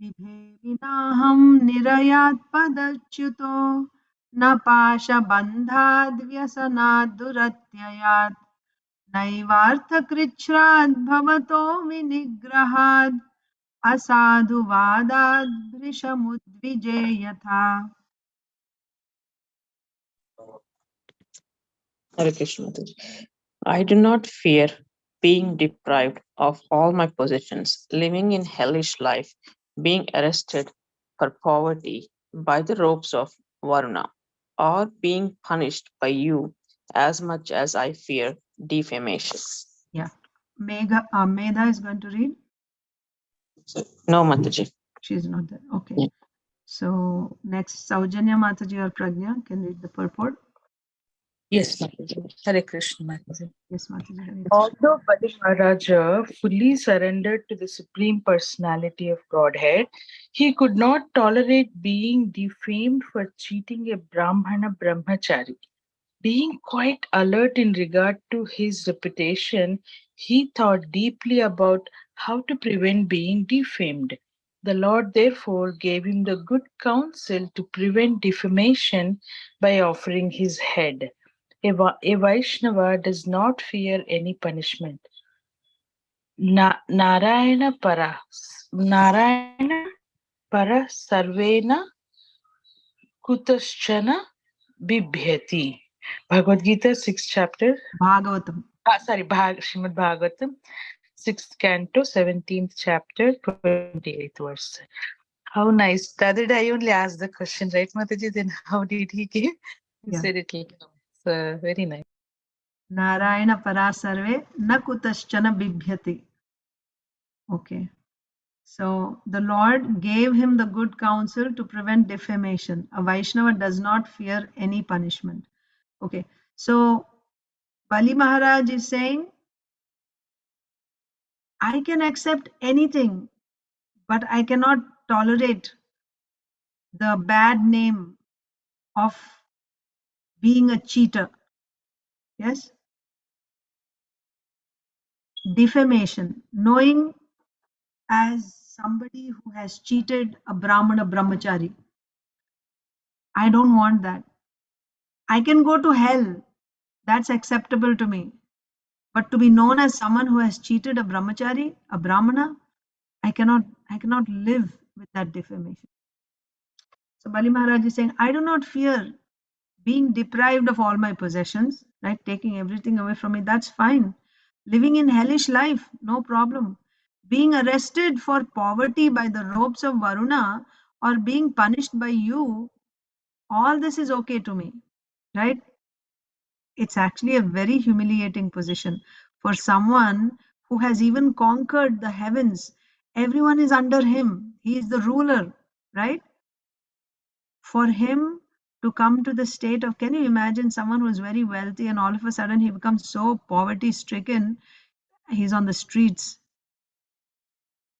बिभेविनाहं निरयात् पदच्युतो न पाशबन्धाद् व्यसनात् दुरत्ययात् नैवार्थकृच्छ्राद् भवतो विनिग्रहाद् असाधुवादाद् भृशमुद्विजे यथा. Hare Krishna Mataji. I do not fear being deprived of all my possessions, living in hellish life, being arrested for poverty by the ropes of Varuna, or being punished by you as much as I fear defamation. Yeah. Medha is going to read. No, Mataji. She is not there. Okay. Yeah. So next, Saujanya Mataji or Pragya can read the purport. Yes, Mataji. Hare Krishna, Mataji. Yes, Mataji. Hare Krishna. Although Bali Maharaja fully surrendered to the Supreme Personality of Godhead, he could not tolerate being defamed for cheating a Brahmana brahmachari. Being quite alert in regard to his reputation, he thought deeply about how to prevent being defamed. The Lord therefore gave him the good counsel to prevent defamation by offering his head. A Vaishnava does not fear any punishment. Narayana para sarvena kutaschana bibhyati. Bhagavad Gita, 6th chapter. Bhagavatam. Srimad Bhagavatam, 6th canto, 17th chapter, 28th verse. How nice. The other day I only asked the question, right, Mataji? Then how did he give? He Yeah. said it. So very nice. Narayana parasarve na kutaschana bibhyati. Okay. So the Lord gave him the good counsel to prevent defamation. A Vaishnava does not fear any punishment. Okay. So Bali Maharaj is saying, I can accept anything, but I cannot tolerate the bad name of being a cheater. Yes? Defamation. Knowing as somebody who has cheated a Brahmana brahmachari. I don't want that. I can go to hell. That's acceptable to me. But to be known as someone who has cheated a brahmachari, a brahmana, I cannot live with that defamation. So Bali Maharaj is saying, I do not fear being deprived of all my possessions, right? Taking everything away from me, that's fine. Living in hellish life, no problem. Being arrested for poverty by the ropes of Varuna or being punished by you, all this is okay to me, right? It's actually a very humiliating position for someone who has even conquered the heavens. Everyone is under him. He is the ruler, right? For him to come to the state of, can you imagine someone who is very wealthy and all of a sudden he becomes so poverty stricken, he's on the streets.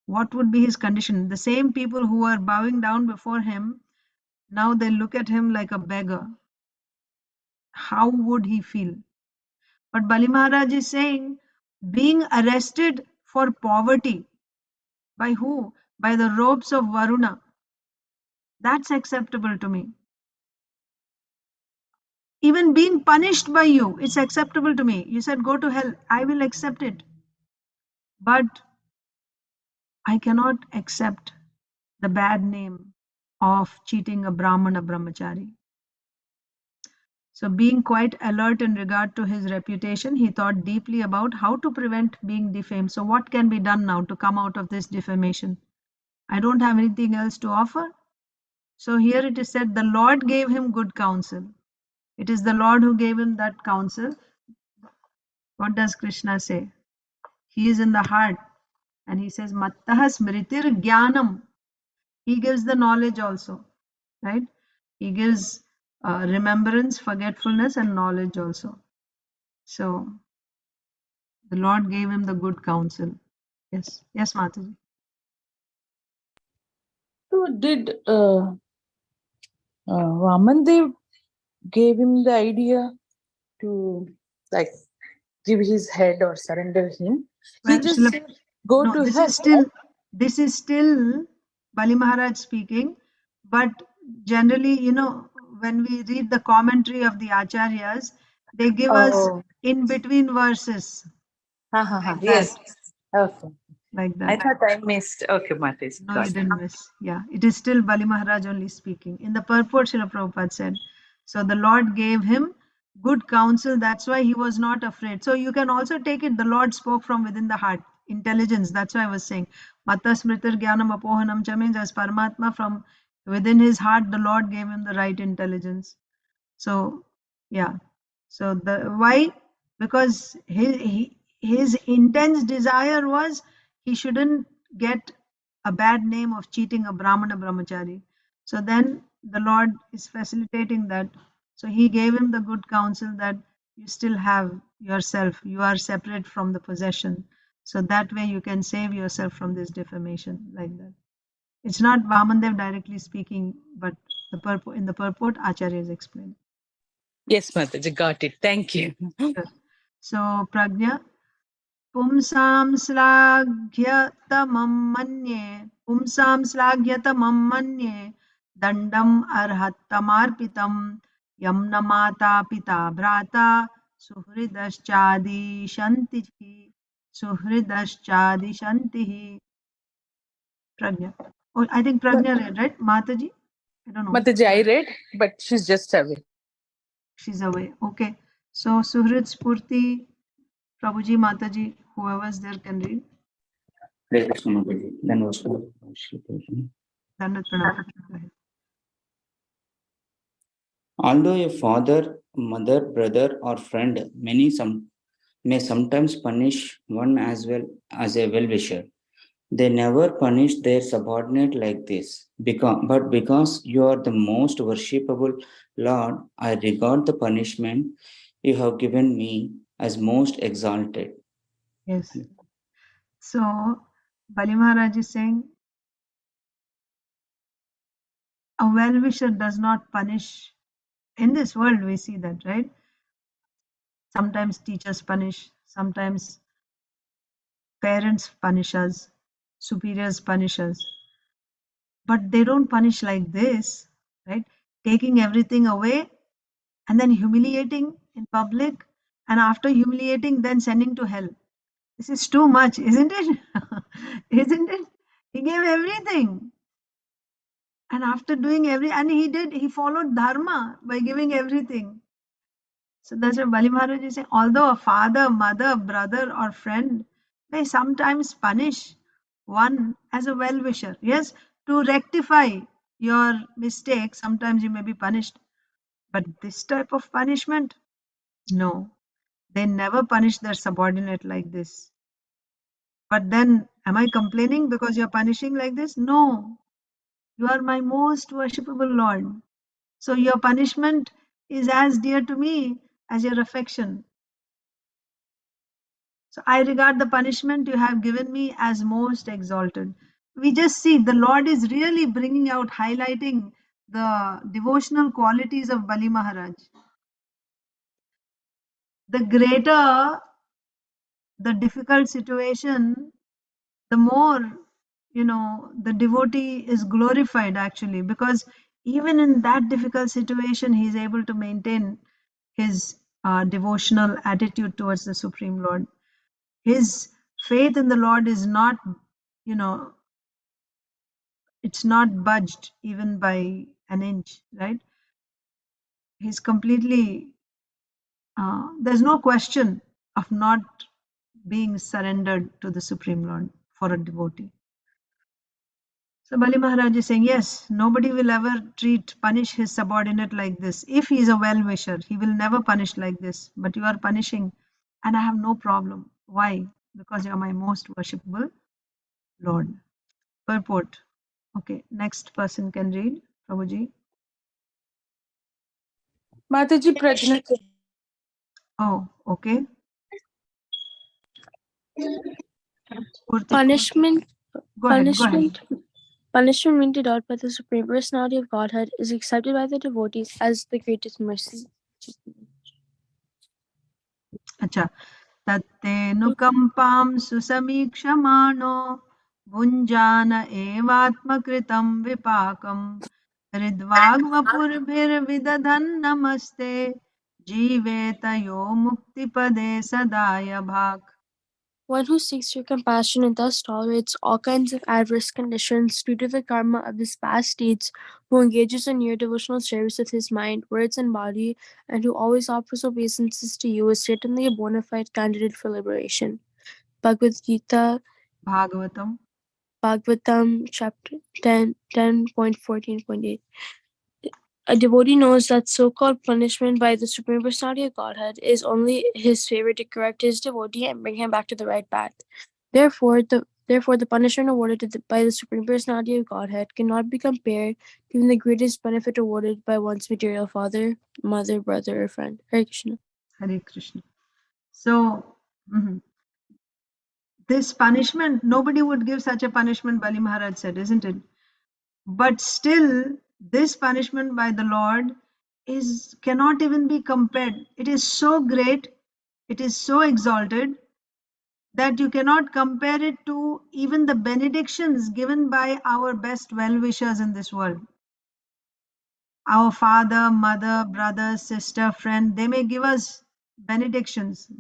What would be his condition? The same people who are bowing down before him, now they look at him like a beggar. How would he feel? But Bali Maharaj is saying, being arrested for poverty, by who? By the ropes of Varuna. That's acceptable to me. Even being punished by you, it's acceptable to me. You said, go to hell. I will accept it. But I cannot accept the bad name of cheating a Brahmana brahmachari. So being quite alert in regard to his reputation, he thought deeply about how to prevent being defamed. So what can be done now to come out of this defamation? I don't have anything else to offer. So here it is said, the Lord gave him good counsel. It is the Lord who gave him that counsel. What does Krishna say? He is in the heart. And he says, Mattaha smritir jnanam. He gives the knowledge also, right? He gives remembrance, forgetfulness, and knowledge also. So the Lord gave him the good counsel. Yes, yes, Mataji. So did Vamandev gave him the idea to like give his head or surrender him? He Well, just said, go no, to this hell. is still Bali Maharaj speaking, but generally, when we read the commentary of the acharyas, they give us Oh, in between verses like that, yes. Okay. like I that. thought I missed. Okay, Mataji. No, Got you it. didn't miss. Yeah, it is still Bali Maharaj only speaking. In the purport, Srila Prabhupada said, so the Lord gave him good counsel. That's why he was not afraid. So you can also take it, the Lord spoke from within the heart. Intelligence. That's why I was saying, Mata Smritir Jnanam Apohanam Cha means as Paramatma, from within his heart, the Lord gave him the right intelligence. So, yeah. So the why? Because his intense desire was he shouldn't get a bad name of cheating a Brahmana brahmachari. So then the Lord is facilitating that. So he gave him the good counsel that you still have yourself, you are separate from the possession. So that way you can save yourself from this defamation, like that. It's not Vamandev directly speaking, but in the purport, Acharya is explaining. Yes, Mataji. Got it. Thank you. Sure. So Prajna, Pumsam Slagyatamam Manye, Dandam Arhatamarpitam, Yamna Mata Pita Brata, Suhridaschadi Shantihi, Suhridaschadi Shantihi. Prajna. Oh, I think Prajna read, right? Mataji? I don't know. Mataji, I read, but she's just away. She's away. Okay. So Suhrid Spurti, Prabhuji, Mataji, whoever's there can read. Hare Krishna Mataji. Then was Shri Krishna. Dandat Pranam. Go ahead. Although a father, mother, brother, or friend may sometimes punish one as well as a well-wisher, they never punish their subordinate like this. But because you are the most worshipable Lord, I regard the punishment you have given me as most exalted. Yes. So Bali Maharaj is saying a well-wisher does not punish. In this world, we see that, right? Sometimes teachers punish, sometimes parents punish us, superiors punish us. But they don't punish like this, right? Taking everything away and then humiliating in public, and after humiliating, then sending to hell. This is too much, isn't it? Isn't it? He gave everything. And after doing and he followed dharma by giving everything. So that's what Bali Maharaj is saying. Although a father, mother, brother, or friend may sometimes punish one as a well wisher, yes, to rectify your mistake, sometimes you may be punished. But this type of punishment, no, they never punish their subordinate like this. But then, am I complaining because you're punishing like this? No, you are my most worshipable Lord. So your punishment is as dear to me as your affection. So I regard the punishment you have given me as most exalted. We just see the Lord is really bringing out, highlighting the devotional qualities of Bali Maharaj. The greater the difficult situation, the more, the devotee is glorified actually, because even in that difficult situation, he is able to maintain his devotional attitude towards the Supreme Lord. His faith in the Lord is not, it's not budged even by an inch, right? he's completely, there's no question of not being surrendered to the Supreme Lord for a devotee. So Bali Maharaj is saying, yes, nobody will ever punish his subordinate like this. If he is a well-wisher, he will never punish like this. But you are punishing, and I have no problem. Why? Because you are my most worshipable Lord. Purport. Okay, next person can read. Prabhuji. Mataji Prajna. Oh, okay. Punishment, Go ahead, go ahead. punishment meted out by the Supreme Personality of Godhead is accepted by the devotees as the greatest mercy. Acha. तत्तेऽनुकम्पां सुसमीक्षमाणो भुञ्जान एवात्मकृतं विपाकं हृद्वाग्वपुर्भिर्विदधन् नमस्ते जीवेत यो मुक्तिपदे सदाय भाक्. One who seeks your compassion and thus tolerates all kinds of adverse conditions due to the karma of his past deeds, who engages in your devotional service with his mind, words, and body, and who always offers obeisances to you, is certainly a bona fide candidate for liberation. Bhagavad Gita, Bhagavatam. Bhagavatam, chapter 10.14.8. A devotee knows that so-called punishment by the Supreme Personality of Godhead is only his favor to correct his devotee and bring him back to the right path. Therefore, the punishment awarded by the Supreme Personality of Godhead cannot be compared to even the greatest benefit awarded by one's material father, mother, brother, or friend. Hare Krishna. Hare Krishna. So, this punishment, nobody would give such a punishment, Bali Maharaj said, isn't it? But still, this punishment by the Lord cannot even be compared. It is so great, it is so exalted, that you cannot compare it to even the benedictions given by our best well-wishers in this world. Our father, mother, brother, sister, friend, they may give us benedictions,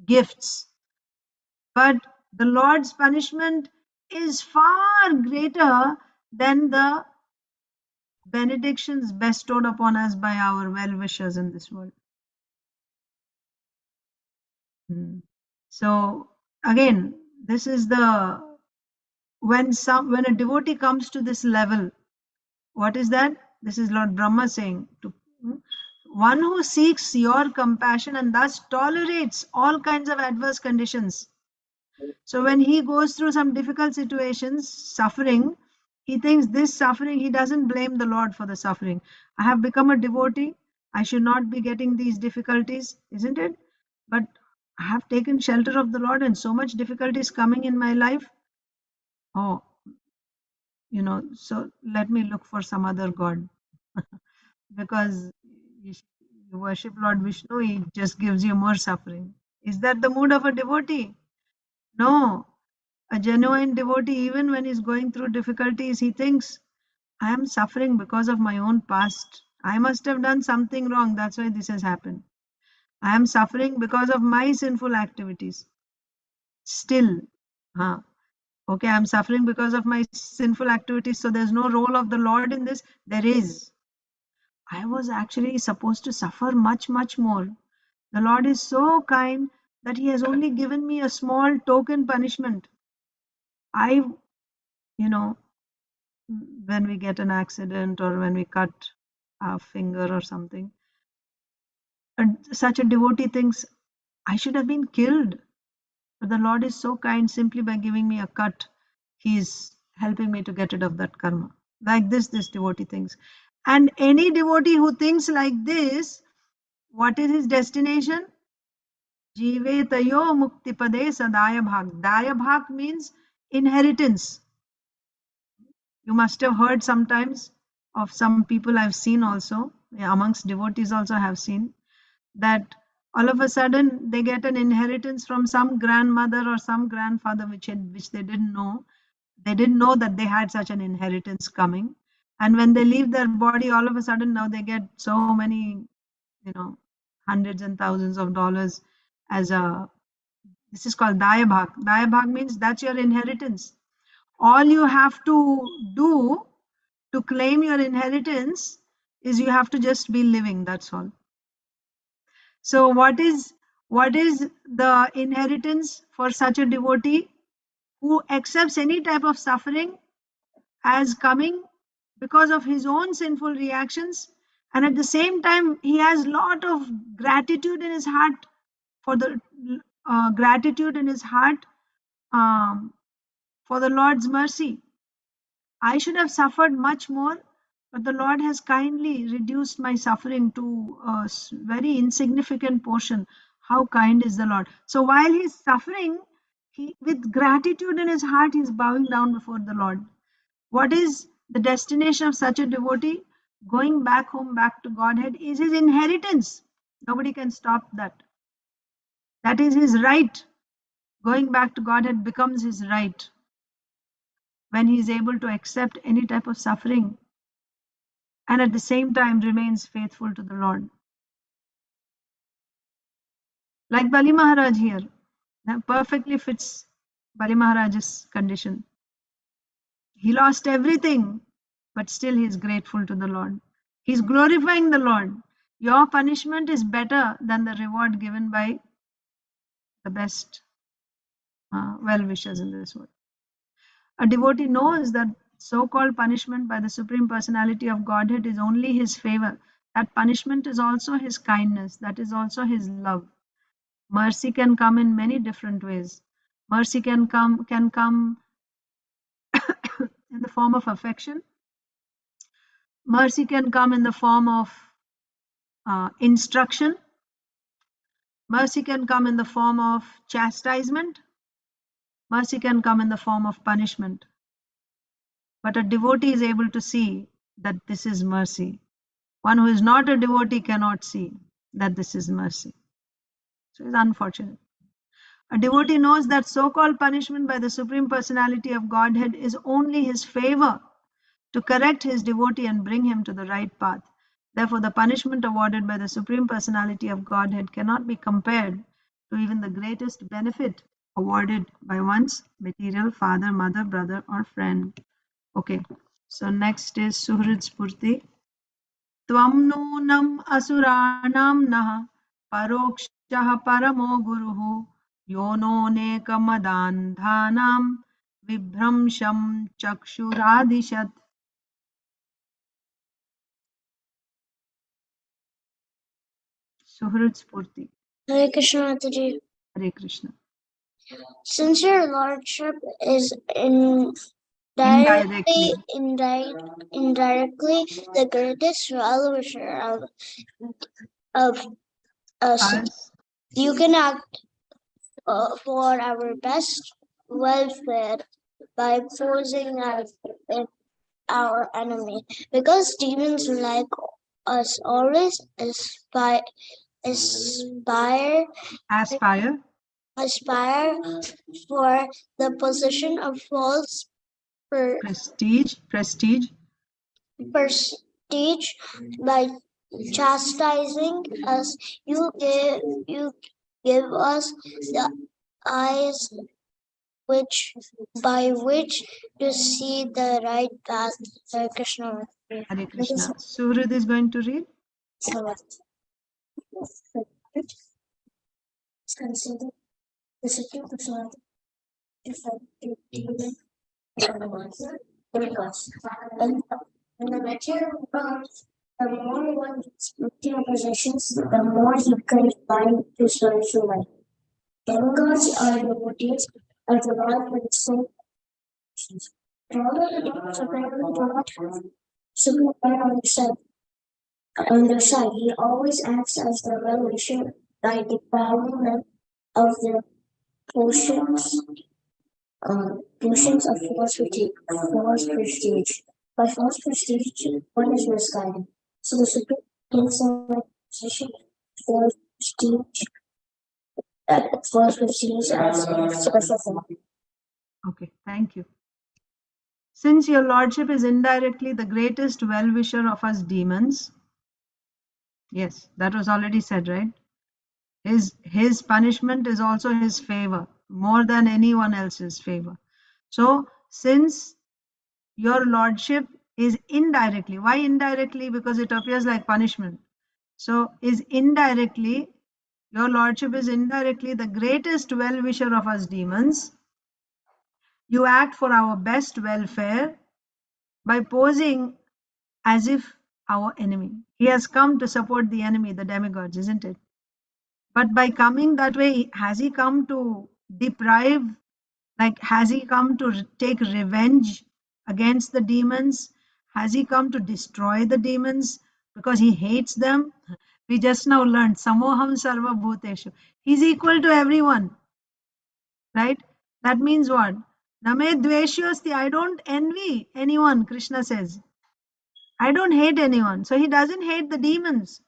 gifts, but the Lord's punishment is far greater than the benedictions bestowed upon us by our well-wishers in this world. So again, this is the when a devotee comes to this level, what is that? This is Lord Brahma saying to one who seeks your compassion and thus tolerates all kinds of adverse conditions. So when he goes through some difficult situations, suffering, he thinks this suffering, he doesn't blame the Lord for the suffering. I have become a devotee. I should not be getting these difficulties, isn't it? But I have taken shelter of the Lord and so much difficulty is coming in my life. Oh, so let me look for some other God. Because you worship Lord Vishnu, he just gives you more suffering. Is that the mood of a devotee? No. A genuine devotee, even when he's going through difficulties, he thinks, I am suffering because of my own past. I must have done something wrong. That's why this has happened. I am suffering because of my sinful activities. Still, okay, I'm suffering because of my sinful activities. So there's no role of the Lord in this. There is. I was actually supposed to suffer much, much more. The Lord is so kind that he has only given me a small token punishment. When we get an accident or when we cut our finger or something, and such a devotee thinks, I should have been killed. But the Lord is so kind, simply by giving me a cut, he is helping me to get rid of that karma. Like this devotee thinks. And any devotee who thinks like this, what is his destination? Jivetayo muktipade sadaya bhag. Daya bhag means inheritance. You must have heard sometimes of some people I've seen also, amongst devotees also have seen, that all of a sudden they get an inheritance from some grandmother or some grandfather which they didn't know. They didn't know that they had such an inheritance coming. And when they leave their body, all of a sudden now they get so many, hundreds and thousands of dollars as this is called Daya Bhag. Daya Bhag means that's your inheritance. All you have to do to claim your inheritance is you have to just be living, that's all. So what is the inheritance for such a devotee who accepts any type of suffering as coming because of his own sinful reactions, and at the same time he has lot of gratitude in his heart for the gratitude in his heart for the Lord's mercy. I should have suffered much more, but the Lord has kindly reduced my suffering to a very insignificant portion. How kind is the Lord? So while he's suffering, he, with gratitude in his heart, he's bowing down before the Lord. What is the destination of such a devotee? Going back home, back to Godhead is his inheritance. Nobody can stop that. That is his right. Going back to Godhead becomes his right when he is able to accept any type of suffering and at the same time remains faithful to the Lord. Like Bali Maharaj here, that perfectly fits Bali Maharaj's condition. He lost everything, but still he is grateful to the Lord. He is glorifying the Lord. Your punishment is better than the reward given by the best well-wishers in this world. A devotee knows that so-called punishment by the Supreme Personality of Godhead is only his favor. That punishment is also his kindness. That is also his love. Mercy can come in many different ways. Mercy can come in the form of affection. Mercy can come in the form of instruction. Mercy can come in the form of chastisement. Mercy can come in the form of punishment. But a devotee is able to see that this is mercy. One who is not a devotee cannot see that this is mercy. So it's unfortunate. A devotee knows that so-called punishment by the Supreme Personality of Godhead is only his favor to correct his devotee and bring him to the right path. Therefore, the punishment awarded by the Supreme Personality of Godhead cannot be compared to even the greatest benefit awarded by one's material father, mother, brother, or friend. Okay, so next is Suhrid Spurti. Tvam nunam asuranam nah parokshah paramo guruhu yono nekamadandhanam vibhramsham chakshuradishat. Suhrid Spurti. Hare Krishna Mataji. Hare Krishna. Since your lordship is indirectly the greatest well-wisher of us, you can act for our best welfare by opposing our enemy, because demons like us always aspire for the position of false prestige by chastising us. You give us the eyes by which to see the right path. Hare Krishna. Hare Krishna. Suhrid is going to read. Consider the Supreme Personality because in the material world, the more one gets material possessions, the more he can find to spiritual life. Demigods are devotees of the Lord with soul. Although the demons apparently do not have super power on their side, he always acts as the well-wisher by depriving them of their potions of false prestige. By false prestige, one is misguided. So the Supreme takes a position false prestige as a special form. Okay, thank you. Since your lordship is indirectly the greatest well-wisher of us demons, yes, that was already said, right? His punishment is also his favor, more than anyone else's favor. So, since your lordship is indirectly. Why indirectly? Because it appears like punishment. So is indirectly, your lordship is indirectly the greatest well-wisher of us demons. You act for our best welfare by posing as if our enemy. He has come to support the enemy, the demigods, isn't it? But by coming that way, has he come to deprive, like has he come to take revenge against the demons? Has he come to destroy the demons because he hates them? We just now learned Samoham Sarva Bhuteshu. He's equal to everyone, right? That means what? Name Dveshyasti. I don't envy anyone, Krishna says. I don't hate anyone. So he doesn't hate the demons.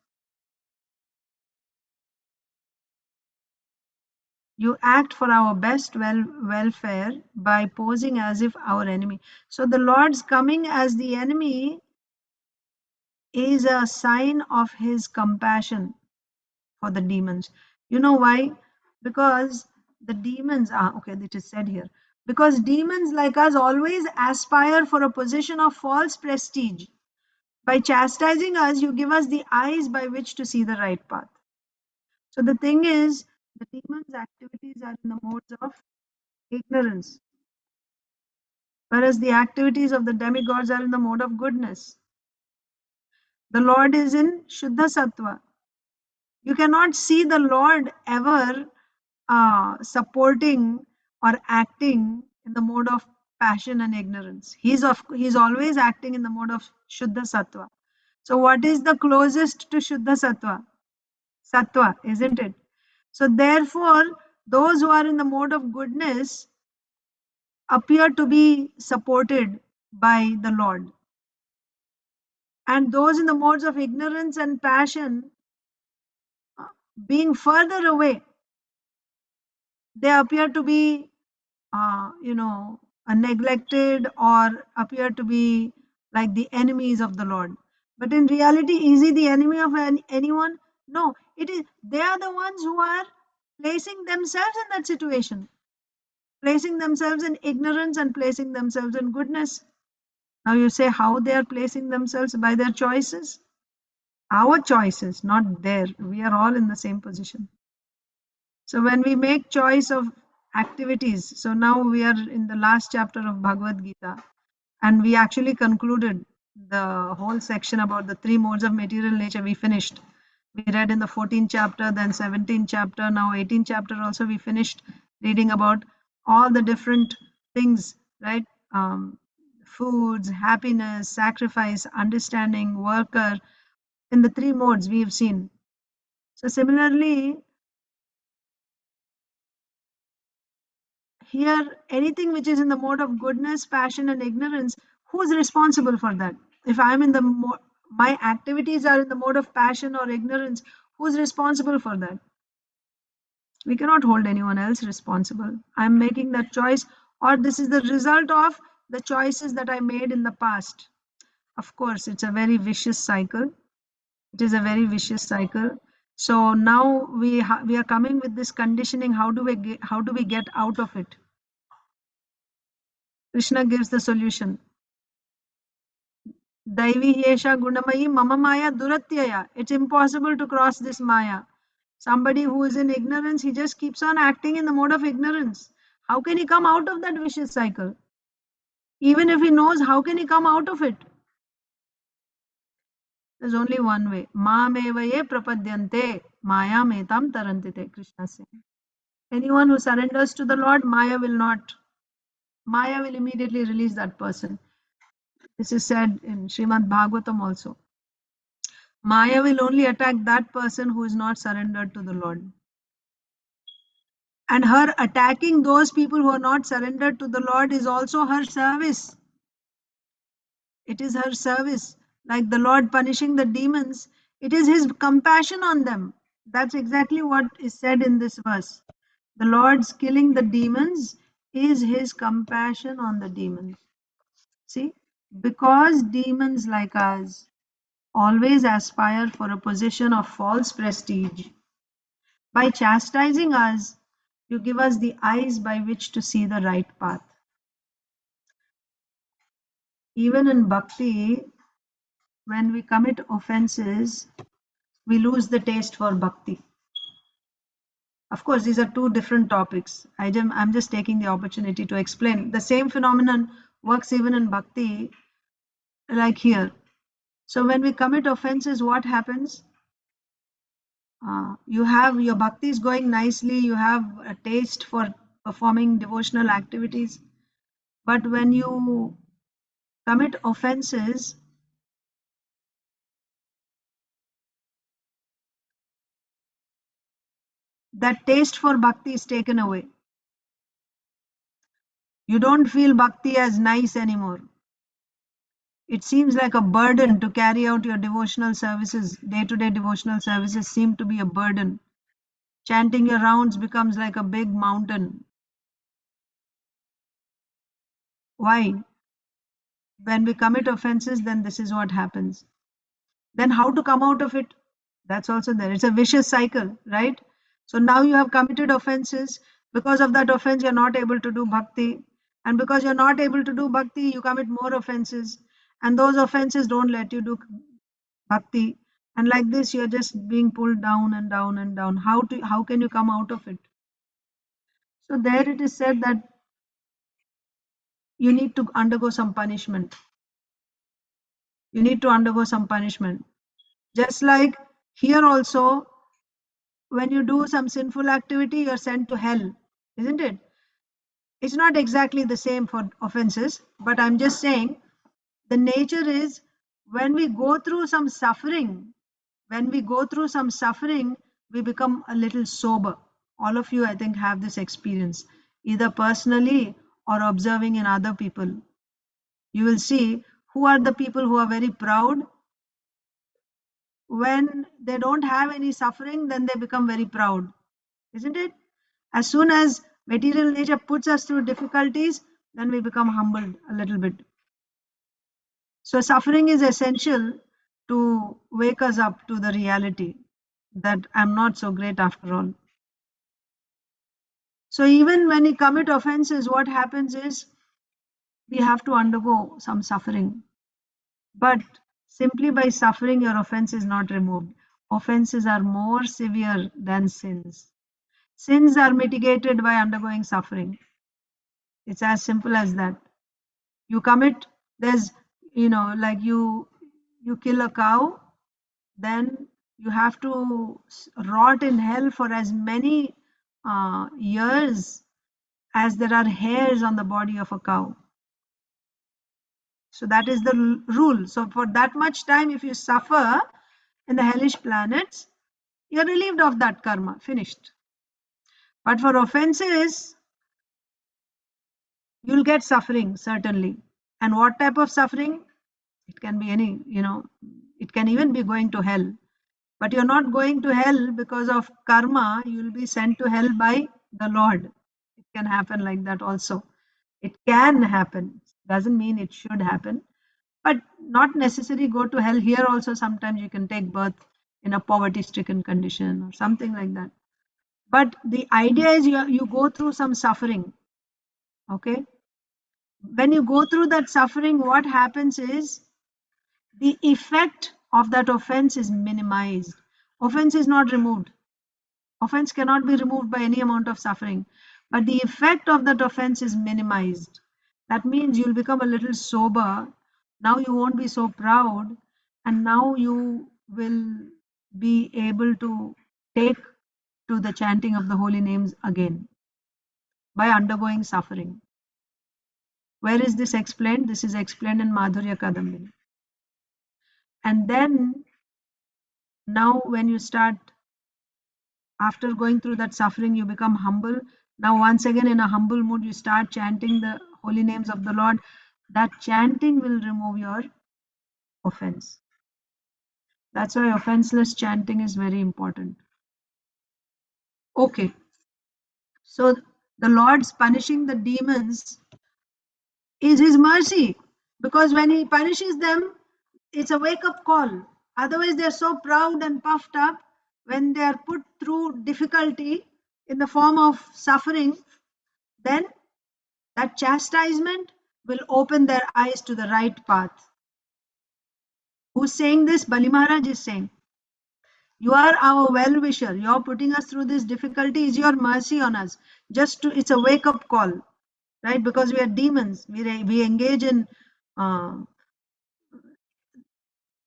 You act for our best welfare by posing as if our enemy. So the Lord's coming as the enemy is a sign of his compassion for the demons. You know why? Because the demons are, okay, it is said here, because demons like us always aspire for a position of false prestige. By chastising us, you give us the eyes by which to see the right path. So the thing is, the demons' activities are in the modes of ignorance, whereas the activities of the demigods are in the mode of goodness. The Lord is in Shuddha Sattva. You cannot see the Lord ever supporting or acting in the mode of passion and ignorance. He's always acting in the mode of Shuddha Sattva. So what is the closest to Shuddha Sattva? Sattva, isn't it? So therefore, those who are in the mode of goodness appear to be supported by the Lord. And those in the modes of ignorance and passion, being further away, they appear to be, neglected or appear to be like the enemies of the Lord. But in reality, is he the enemy of anyone? No, it is. They are the ones who are placing themselves in that situation, placing themselves in ignorance and placing themselves in goodness. Now you say how they are placing themselves? By their choices. Our choices, not their. We are all in the same position. So when we make choice of activities, so now we are in the last chapter of Bhagavad Gita, and we actually concluded the whole section about the three modes of material nature. We finished. We read in the 14th chapter, then 17th chapter, now 18th chapter also we finished reading about all the different things, right? Foods, happiness, sacrifice, understanding, worker, in the three modes we have seen. So similarly, here, anything which is in the mode of goodness, passion, and ignorance, who's responsible for that? If I'm in the my activities are in the mode of passion or ignorance, who's responsible for that? We cannot hold anyone else responsible. I'm making that choice, or this is the result of the choices that I made in the past. Of course, it's a very vicious cycle. It is a very vicious cycle. So now we are coming with this conditioning. How do we get out of it? Krishna gives the solution. Devi Yesha Gunamayi Mama Maya Duratyaya. It's impossible to cross this Maya. Somebody who is in ignorance, he just keeps on acting in the mode of ignorance. How can he come out of that vicious cycle? Even if he knows, how can he come out of it? There's only one way. Ma mevaye prapadyante maya metam tarantite. Krishna says. Anyone who surrenders to the Lord, Maya will immediately release that person. This is said in Srimad Bhagavatam also. Maya will only attack that person who is not surrendered to the Lord. And her attacking those people who are not surrendered to the Lord is also her service. It is her service. Like the Lord punishing the demons, it is his compassion on them. That's exactly what is said in this verse. The Lord's killing the demons is his compassion on the demons. See, because demons like us always aspire for a position of false prestige, by chastising us, you give us the eyes by which to see the right path. even in bhakti, when we commit offenses, we lose the taste for bhakti. Of course, these are two different topics. I'm just taking the opportunity to explain. The same phenomenon works even in bhakti, like here. So when we commit offenses, what happens? You have your bhakti is going nicely, you have a taste for performing devotional activities. But when you commit offenses, that taste for bhakti is taken away. You don't feel bhakti as nice anymore. It seems like a burden to carry out your devotional services. Day-to-day devotional services seem to be a burden. Chanting your rounds becomes like a big mountain. Why? When we commit offenses, then this is what happens. Then how to come out of it? That's also there. It's a vicious cycle, right? So now you have committed offenses. Because of that offense, you're not able to do bhakti. And because you're not able to do bhakti, you commit more offenses. And those offenses don't let you do bhakti. And like this, you're just being pulled down and down and down. How can you come out of it? So there it is said that you need to undergo some punishment. You need to undergo some punishment. Just like here also, when you do some sinful activity, you're sent to hell, isn't it? It's not exactly the same for offenses, but I'm just saying the nature is when we go through some suffering, we become a little sober. All of you, I think, have this experience, either personally or observing in other people. You will see who are the people who are very proud. When they don't have any suffering, then they become very proud, isn't it? As soon as material nature puts us through difficulties, then we become humbled a little bit. So suffering is essential to wake us up to the reality that I'm not so great after all. So even when we commit offenses, what happens is we have to undergo some suffering. But simply by suffering, your offense is not removed. Offenses are more severe than sins. Sins are mitigated by undergoing suffering. It's as simple as that. You commit, there's, like you kill a cow, then you have to rot in hell for as many years as there are hairs on the body of a cow. So that is the rule. So for that much time, if you suffer in the hellish planets, you're relieved of that karma, finished. But for offenses, you'll get suffering, certainly. And what type of suffering? It can be any, it can even be going to hell. But you're not going to hell because of karma, you'll be sent to hell by the Lord. It can happen like that also. It can happen. Doesn't mean it should happen. But not necessarily go to hell. Here also sometimes you can take birth in a poverty-stricken condition or something like that. But the idea is you go through some suffering. Okay? When you go through that suffering, what happens is the effect of that offense is minimized. Offense is not removed. Offense cannot be removed by any amount of suffering, but the effect of that offense is minimized. That means you'll become a little sober. Now you won't be so proud, and now you will be able to take to the chanting of the holy names again by undergoing suffering. Where is this explained? This is explained in Madhurya Kadambini. And then now when you start, after going through that suffering, you become humble. Now once again in a humble mood, you start chanting the holy names of the Lord. That chanting will remove your offense. That's why offenseless chanting is very important. Okay. So the Lord's punishing the demons is his mercy, because when he punishes them, it's a wake-up call. Otherwise, they're so proud and puffed up. When they are put through difficulty in the form of suffering, then that chastisement will open their eyes to the right path. Who's saying this? Bali Maharaj is saying, you are our well-wisher. You're putting us through this difficulty. Is your mercy on us? It's a wake-up call, right? Because we are demons. We engage in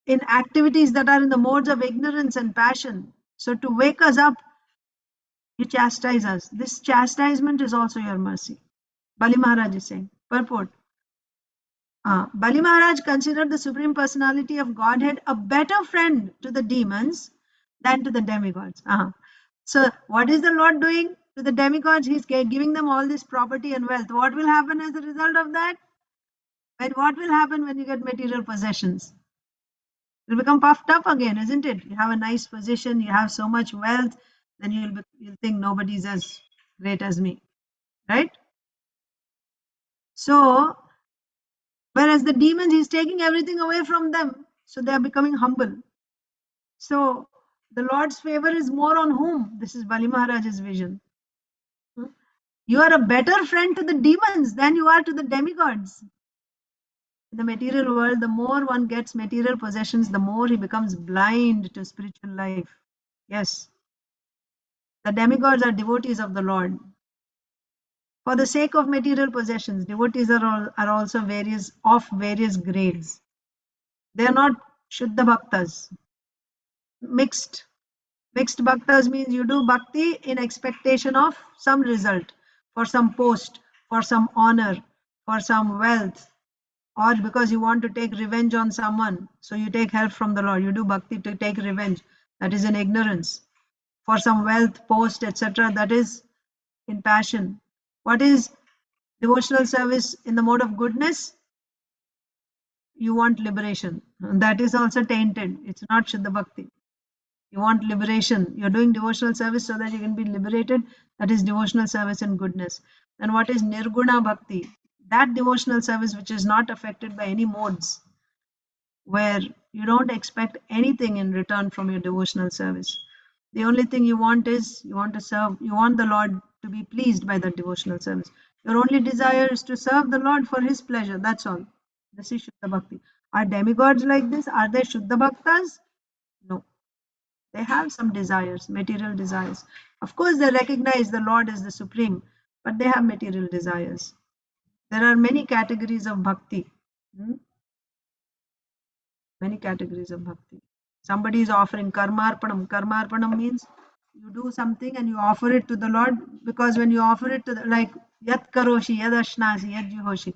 activities that are in the modes of ignorance and passion. So to wake us up, you chastise us. This chastisement is also your mercy. Bali Maharaj is saying. Purport. Bali Maharaj considered the Supreme Personality of Godhead a better friend to the demons than to the demigods. So what is the Lord doing to the demigods? He's giving them all this property and wealth. What will happen as a result of that? And what will happen when you get material possessions? You'll become puffed up again, isn't it? You have a nice position, you have so much wealth, then you'll think nobody's as great as me, right? So, whereas the demons, he's taking everything away from them, so they are becoming humble. So, the Lord's favor is more on whom? This is Bali Maharaj's vision. You are a better friend to the demons than you are to the demigods. In the material world, the more one gets material possessions, the more he becomes blind to spiritual life. Yes. The demigods are devotees of the Lord. For the sake of material possessions, devotees are also various grades. They are not Shuddha Bhaktas. Mixed bhaktas means you do bhakti in expectation of some result, for some post, for some honor, for some wealth, or because you want to take revenge on someone. So you take help from the Lord. You do bhakti to take revenge. That is in ignorance. For some wealth, post, etc. That is in passion. What is devotional service in the mode of goodness? You want liberation. And that is also tainted. It's not Shuddha Bhakti. You want liberation. You're doing devotional service so that you can be liberated. That is devotional service in goodness. And what is Nirguna Bhakti? That devotional service which is not affected by any modes, where you don't expect anything in return from your devotional service. The only thing you want is you want to serve, you want the Lord to be pleased by that devotional service. Your only desire is to serve the Lord for his pleasure. That's all. This is Shuddha Bhakti. Are demigods like this? Are they Shuddha Bhaktas? No. They have some desires, material desires. Of course, they recognize the Lord is the supreme, but they have material desires. There are many categories of bhakti. Many categories of bhakti. Somebody is offering karmarpanam. Karmarpanam means you do something and you offer it to the Lord, because when you offer it to the, like yat karoshi, yad ashnasi, yad juhoshi,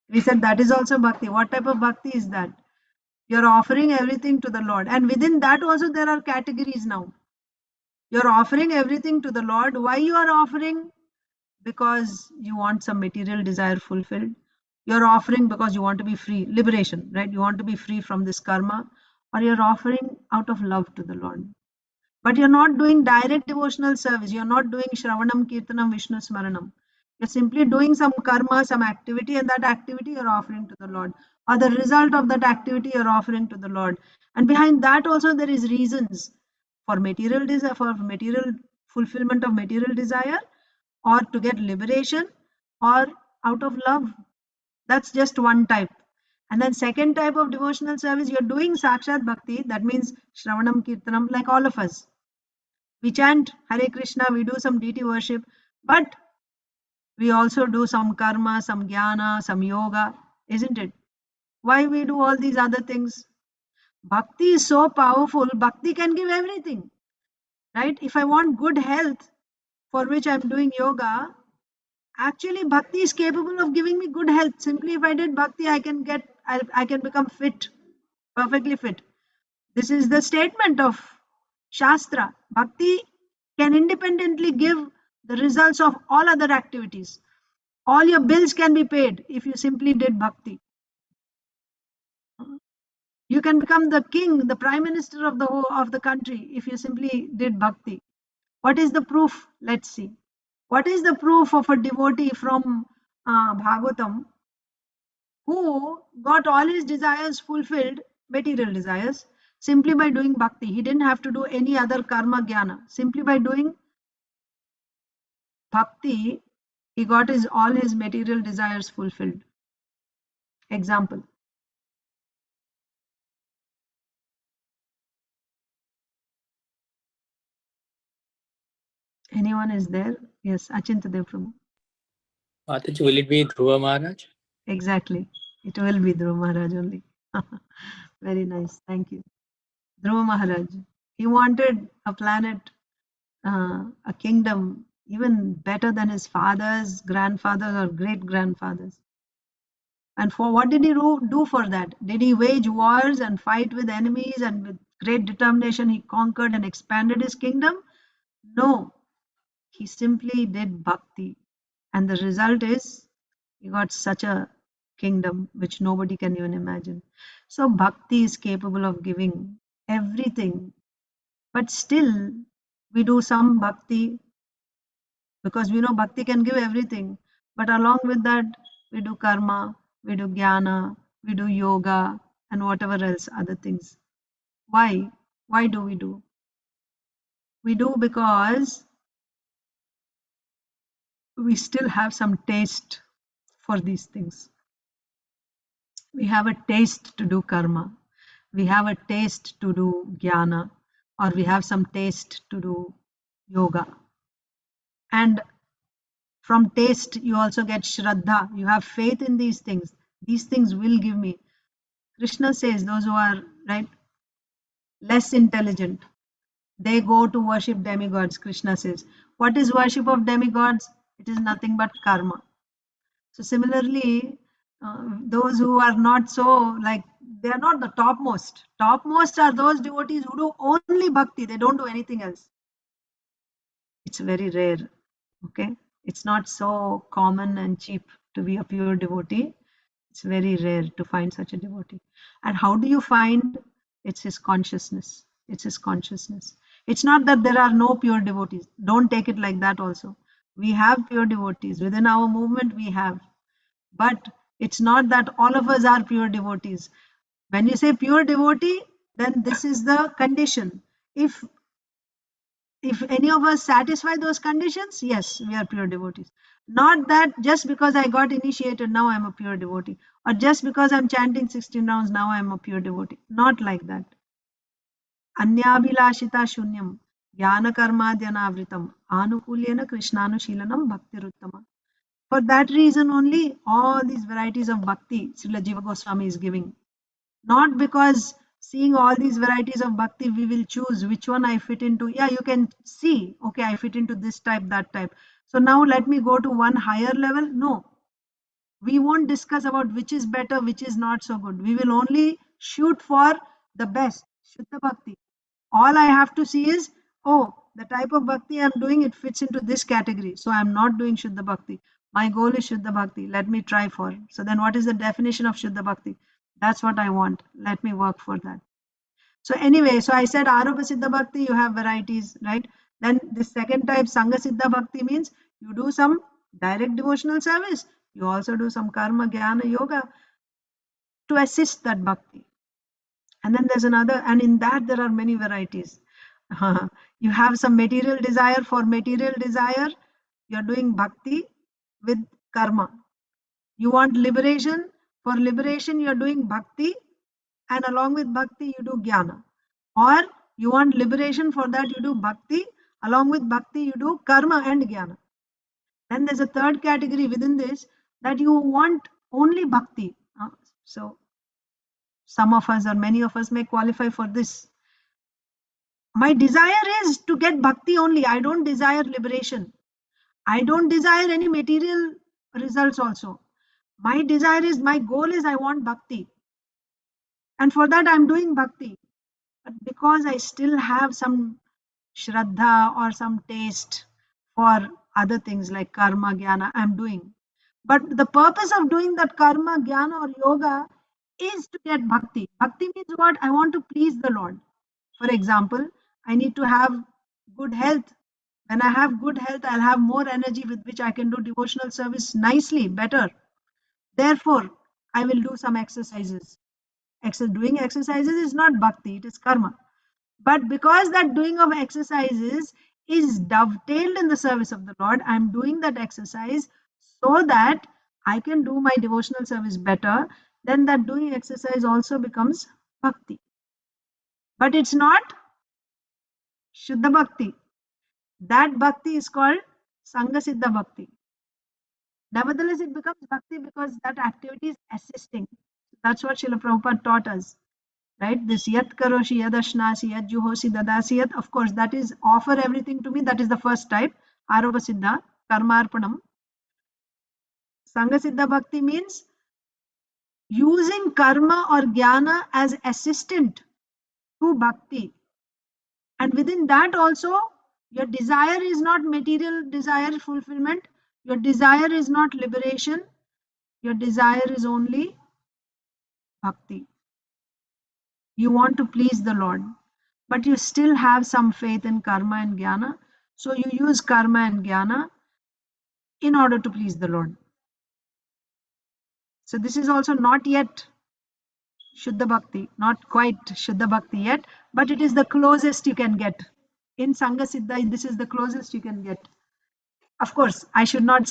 we said that is also bhakti. What type of bhakti is that? You're offering everything to the Lord, and within that also there are categories now. You're offering everything to the Lord. Why you are offering? Because you want some material desire fulfilled. You're offering because you want to be free, liberation, right? You want to be free from this karma, or you're offering out of love to the Lord. But you're not doing direct devotional service. You're not doing Shravanam, Kirtanam, Vishnu Smaranam. You're simply doing some karma, some activity, and that activity you're offering to the Lord. Or the result of that activity you're offering to the Lord. And behind that also there is reasons for material desire, for material fulfillment of material desire, or to get liberation, or out of love. That's just one type. And then second type of devotional service, you're doing Sakshat Bhakti. That means Shravanam, Kirtanam, like all of us. We chant Hare Krishna, we do some deity worship, but we also do some karma, some jnana, some yoga, isn't it? Why we do all these other things? Bhakti is so powerful. Bhakti can give everything, right? If I want good health, for which I'm doing yoga, actually bhakti is capable of giving me good health. Simply if I did bhakti, I can become fit, perfectly fit. This is the statement of Shastra. Bhakti can independently give the results of all other activities. All your bills can be paid if you simply did bhakti. You can become the king, the prime minister of the country if you simply did bhakti. What is the proof? Let's see. What is the proof of a devotee from Bhagavatam who got all his desires fulfilled, material desires, simply by doing bhakti? He didn't have to do any other karma jnana. Simply by doing bhakti, he got all his material desires fulfilled. Example. Anyone is there? Yes, Achintadev Prabhu. Mataji, will it be Dhruva Maharaj? Exactly. It will be Dhruva Maharaj only. Very nice. Thank you. Dhruva Maharaj. He wanted a planet, a kingdom, even better than his fathers, grandfathers, or great grandfathers. And for what did he do for that? Did he wage wars and fight with enemies, and with great determination he conquered and expanded his kingdom? No. He simply did bhakti. And the result is he got such a kingdom which nobody can even imagine. So bhakti is capable of giving everything. But still, we do some bhakti because we know bhakti can give everything. But along with that, we do karma, we do jnana, we do yoga, and whatever else, other things. Why? Why do we do? We do because we still have some taste for these things. We have a taste to do karma. We have a taste to do jnana, or we have some taste to do yoga. And from taste, you also get shraddha. You have faith in these things. These things will give me. Krishna says those who are right less intelligent, they go to worship demigods. Krishna says, what is worship of demigods? It is nothing but karma. So similarly, those who are not so, like, they are not the topmost. Topmost are those devotees who do only bhakti. They don't do anything else. It's very rare. Okay, it's not so common and cheap to be a pure devotee. It's very rare to find such a devotee. And how do you find? It's his consciousness. It's his consciousness. It's not that there are no pure devotees. Don't take it like that also. We have pure devotees. Within our movement, we have. But it's not that all of us are pure devotees. When you say pure devotee, then this is the condition. If any of us satisfy those conditions, yes, we are pure devotees. Not that just because I got initiated, now I'm a pure devotee. Or just because I'm chanting 16 rounds, now I'm a pure devotee. Not like that. Anyabhilashita shunyam, jnana karmadhyanavritam, anukulyena krishnanushilanam bhaktiruttama. For that reason only, all these varieties of bhakti Srila Jiva Goswami is giving. Not because seeing all these varieties of bhakti, we will choose which one I fit into. Yeah, you can see, okay, I fit into this type, that type. So now let me go to one higher level. No, we won't discuss about which is better, which is not so good. We will only shoot for the best, Shuddha Bhakti. All I have to see is, oh, the type of bhakti I'm doing, it fits into this category. So I'm not doing Shuddha Bhakti. My goal is Shuddha Bhakti. Let me try for it. So then what is the definition of Shuddha Bhakti? That's what I want. Let me work for that. So anyway, so I said Arupa Siddha Bhakti, you have varieties, right? Then the second type, Sangha Siddha Bhakti, means you do some direct devotional service. You also do some karma, jnana, yoga to assist that bhakti. And then there's another, and in that there are many varieties. You have some material desire. For material desire, you're doing bhakti with karma. You want liberation. For liberation, you're doing bhakti, and along with bhakti, you do jnana. Or you want liberation, for that you do bhakti, along with bhakti, you do karma and jnana. Then there's a third category within this, that you want only bhakti. So some of us or many of us may qualify for this. My desire is to get bhakti only. I don't desire liberation. I don't desire any material results also. My desire is, my goal is, I want bhakti. And for that I'm doing bhakti. But because I still have some shraddha or some taste for other things like karma, jnana, I'm doing. But the purpose of doing that karma, jnana, or yoga is to get bhakti. Bhakti means what? I want to please the Lord. For example, I need to have good health. When I have good health, I'll have more energy with which I can do devotional service nicely, better. Therefore, I will do some exercises. Doing exercises is not bhakti, it is karma. But because that doing of exercises is dovetailed in the service of the Lord, I'm doing that exercise so that I can do my devotional service better. then that doing exercise also becomes bhakti. But it's not Shuddha Bhakti. That bhakti is called Sangha Siddha Bhakti. Nevertheless, it becomes bhakti because that activity is assisting. That's what Srila Prabhupada taught us, right? This yat karoshi, yad ashnasi, yad juhosi, dadasi, yat, of course, that is offer everything to me. That is the first type, Aropa Siddha, Karmarpanam. Sangha Siddha Bhakti means using karma or jnana as assistant to bhakti. And within that also, your desire is not material desire fulfillment. Your desire is not liberation. Your desire is only bhakti. You want to please the Lord, but you still have some faith in karma and jnana. So you use karma and jnana in order to please the Lord. So this is also not yet Shuddha Bhakti, not quite Shuddha Bhakti yet, but it is the closest you can get. In Sangha Siddha, this is the closest you can get. Of course, I should not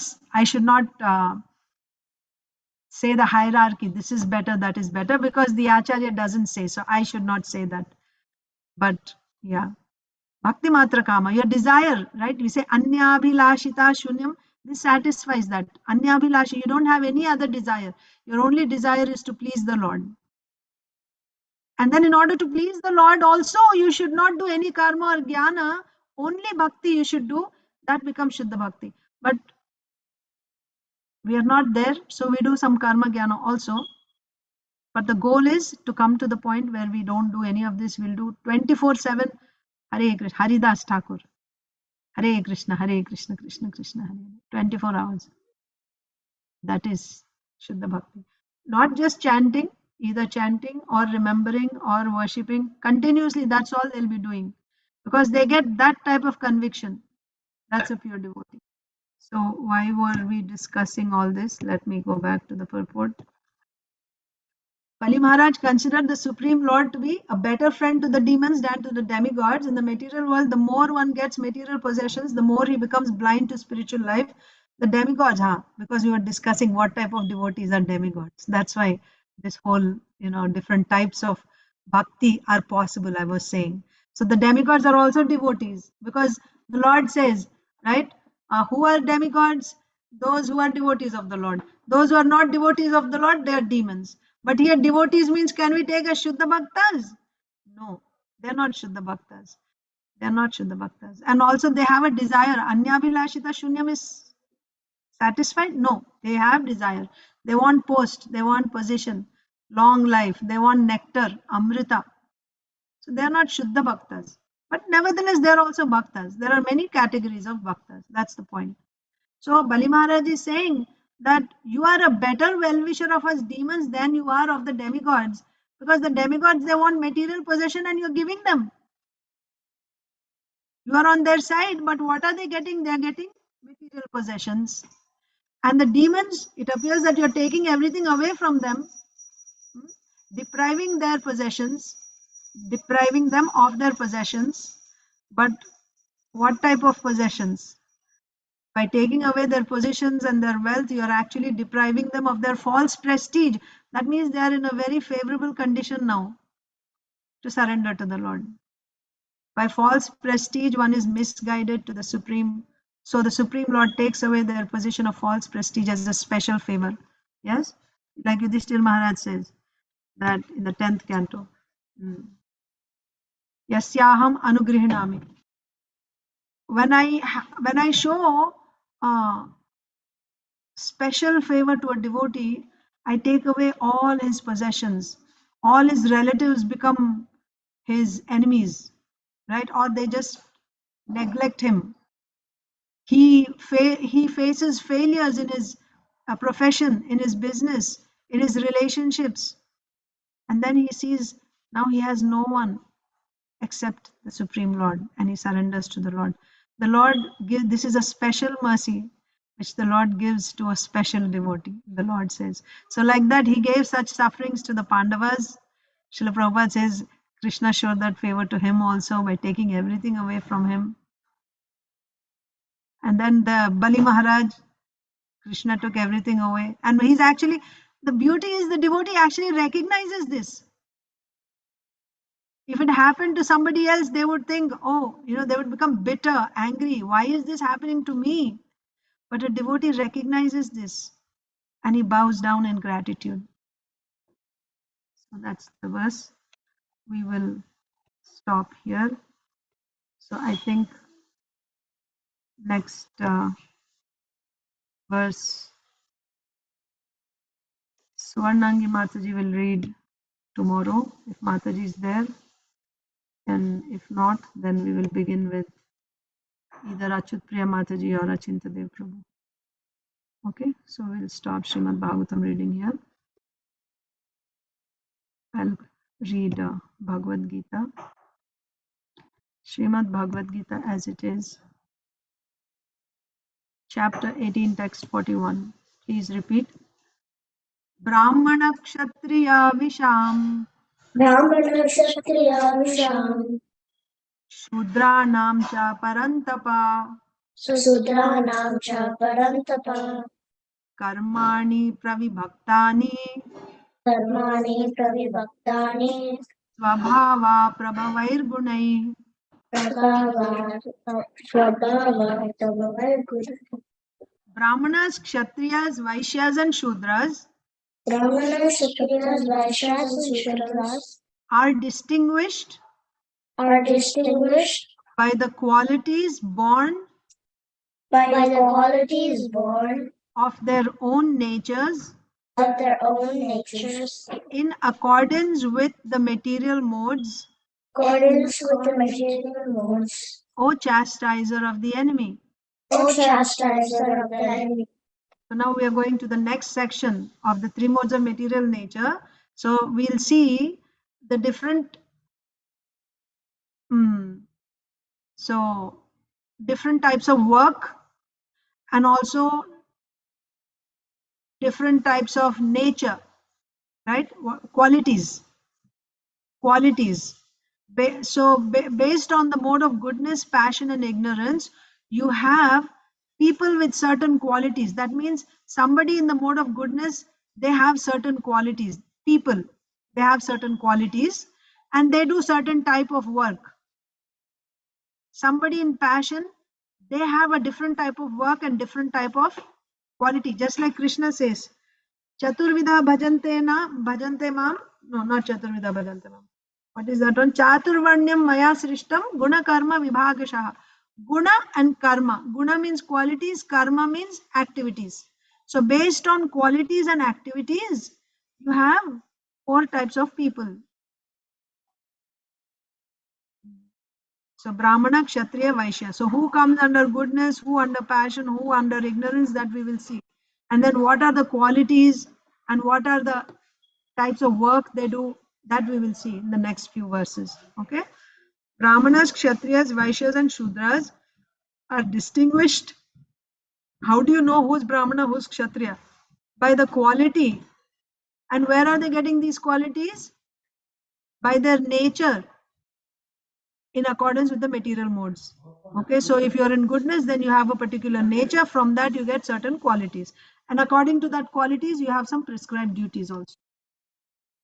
say the hierarchy, this is better, that is better, because the Acharya doesn't say, so I should not say that. But yeah, Bhakti Matra Kama, your desire, right? We say Anyabhilashita Shunyam, this satisfies that. Anyabhilashi, you don't have any other desire. Your only desire is to please the Lord. And then in order to please the Lord also, you should not do any karma or jnana, only bhakti you should do, that becomes Shuddha Bhakti. But we are not there, so we do some karma jnana also. But the goal is to come to the point where we don't do any of this. We'll do 24/7 Hare Krishna, Haridas Thakur, Hare Krishna, Krishna Krishna, Hare, 24 hours. That is Shuddha Bhakti. Not just chanting, either chanting or remembering or worshipping continuously. That's all they'll be doing, because they get that type of conviction. That's a pure devotee. So why were we discussing all this? Let me go back to the purport. Bali Maharaj considered the Supreme Lord to be a better friend to the demons than to the demigods. In the material world, the more one gets material possessions, the more he becomes blind to spiritual life. The demigods, because we were discussing what type of devotees are demigods. That's why this whole, different types of bhakti are possible, I was saying. So the demigods are also devotees, because the Lord says, right, who are demigods? Those who are devotees of the Lord. Those who are not devotees of the Lord, they are demons. But here devotees means, can we take as Shuddha Bhaktas? No, they're not Shuddha Bhaktas. They're not Shuddha Bhaktas. And also they have a desire. Anyabhilashita Shunyam is satisfied? No, they have desire. They want post, they want position, long life, they want nectar, Amrita. So they are not Shuddha Bhaktas. But nevertheless, they are also Bhaktas. There are many categories of Bhaktas. That's the point. So Bali Maharaj is saying that you are a better well-wisher of us demons than you are of the demigods, because the demigods, they want material possession and you're giving them. You are on their side, but what are they getting? They are getting material possessions. And the demons, it appears that you're taking everything away from them, depriving their possessions, depriving them of their possessions. But what type of possessions? By taking away their positions and their wealth, you are actually depriving them of their false prestige. That means they are in a very favorable condition now to surrender to the Lord. By false prestige, one is misguided to the Supreme. So the Supreme Lord takes away their position of false prestige as a special favor. Yes? Like Yudhishthir Maharaj says that in the 10th canto. Yasyaham anugrihinami. When I show special favor to a devotee, I take away all his possessions. All his relatives become his enemies, right? Or they just neglect him. He faces failures in his profession, in his business, in his relationships. And then he sees now he has no one except the Supreme Lord, and he surrenders to the Lord. The Lord this is a special mercy which the Lord gives to a special devotee, the Lord says. So like that, he gave such sufferings to the Pandavas. Srila Prabhupada says Krishna showed that favor to him also by taking everything away from him. And then the Bali Maharaj, Krishna took everything away. And he's actually, The beauty is the devotee actually recognizes this. If it happened to somebody else, they would think, oh, they would become bitter, angry. Why is this happening to me? But a devotee recognizes this and he bows down in gratitude. So that's the verse. We will stop here. So I think next verse, Swarnangi Mataji will read tomorrow if Mataji is there. And if not, then we will begin with either Achyut Priya Mataji or Achinta Dev Prabhu. Okay, so we'll stop Srimad Bhagavatam reading here. I'll read Bhagavad Gita. Srimad Bhagavad Gita as it is. Chapter 18, text 41. Please repeat. Brahmana Kshatriya Visham Brahmana Kshatriya Visham Shudranam Cha Parantapa Sudranam Cha Parantapa Karmani Pravibhaktani Karmani Pravibhaktani Svabhava Prabhavairgunai. Prabhava Guru. Brahmanas, Kshatriyas, Vaishyas and Shudras Brahmanas, Kshatriyas, Vaishyas and Shudras are distinguished are distinguished by the qualities born by the qualities born of their own natures of their own natures, in accordance with the material modes, accordance with the material modes, O chastiser of the enemy. O chastiser of the enemy. So now we are going to the next section of the three modes of material nature. So we'll see the different different types of work and also different types of nature, right? Qualities. Based on the mode of goodness, passion and ignorance, you have people with certain qualities. That means somebody in the mode of goodness, they have certain qualities. People, they have certain qualities and they do certain type of work. Somebody in passion, they have a different type of work and different type of quality. Just like Krishna says, Chaturvidha bhajante na bhajante mam. No, not Chaturvidha bhajante mam. What is that one? Chaturvarnyam maya srishtam guna karma vibhagashaha. Guna and karma. Guna means qualities, karma means activities. So based on qualities and activities, you have 4 types of people. So Brahmana, Kshatriya, Vaishya. So who comes under goodness, who under passion, who under ignorance, that we will see. And then what are the qualities and what are the types of work they do, that we will see in the next few verses. Okay. Brahmanas, Kshatriyas, Vaishyas and Shudras are distinguished. How do you know who's Brahmana, who's Kshatriya? By the quality. And where are they getting these qualities? By their nature, in accordance with the material modes. Okay, so if you're in goodness, then you have a particular nature. From that, you get certain qualities. And according to that qualities, you have some prescribed duties also.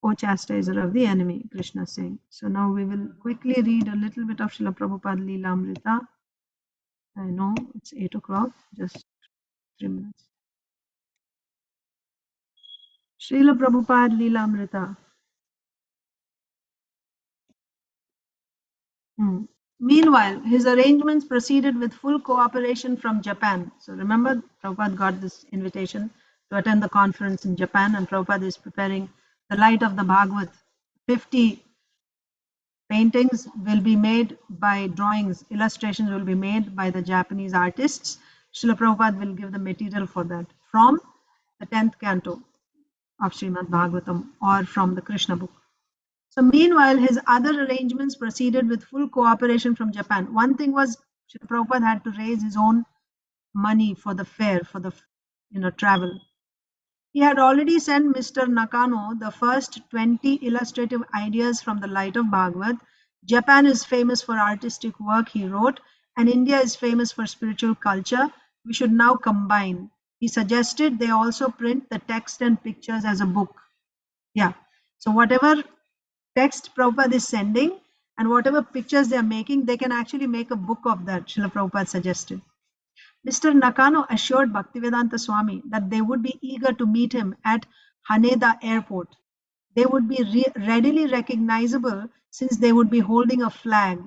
O chastiser of the enemy, Krishna is saying. So now we will quickly read a little bit of Srila Prabhupada Leela Amrita. I know it's 8 o'clock, just 3 minutes. Srila Prabhupada Leela Amrita. Meanwhile, his arrangements proceeded with full cooperation from Japan. So remember, Prabhupada got this invitation to attend the conference in Japan, and Prabhupada is preparing the light of the Bhagavad. 50 paintings will be made by drawings, illustrations will be made by the Japanese artists. Srila Prabhupada will give the material for that from the 10th canto of Srimad Bhagavatam or from the Krishna book. So meanwhile, his other arrangements proceeded with full cooperation from Japan. One thing was, Srila Prabhupada had to raise his own money for the fare, for the travel. He had already sent Mr. Nakano the first 20 illustrative ideas from the light of Bhagavad. Japan is famous for artistic work, he wrote, and India is famous for spiritual culture. We should now combine. He suggested they also print the text and pictures as a book. Yeah. So whatever text Prabhupada is sending and whatever pictures they are making, they can actually make a book of that, Srila Prabhupada suggested. Mr. Nakano assured Bhaktivedanta Swami that they would be eager to meet him at Haneda Airport. They would be readily recognizable since they would be holding a flag.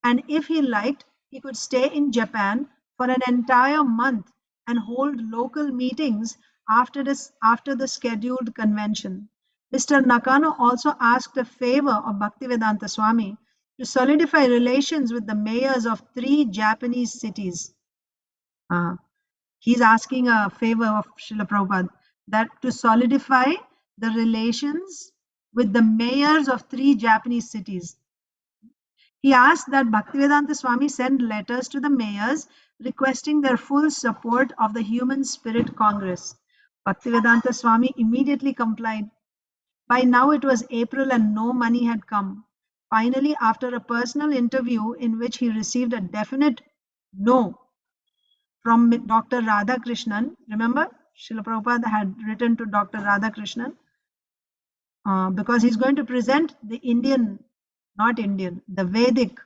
And if he liked, he could stay in Japan for an entire month and hold local meetings after the scheduled convention. Mr. Nakano also asked a favor of Bhaktivedanta Swami to solidify relations with the mayors of 3 Japanese cities. He's asking a favor of Srila Prabhupada that to solidify the relations with the mayors of 3 Japanese cities. He asked that Bhaktivedanta Swami send letters to the mayors requesting their full support of the Human Spirit Congress. Bhaktivedanta Swami immediately complied. By now it was April and no money had come. Finally, after a personal interview in which he received a definite no from Dr. Radhakrishnan, remember Srila Prabhupada had written to Dr. Radhakrishnan because he's going to present the the Vedic,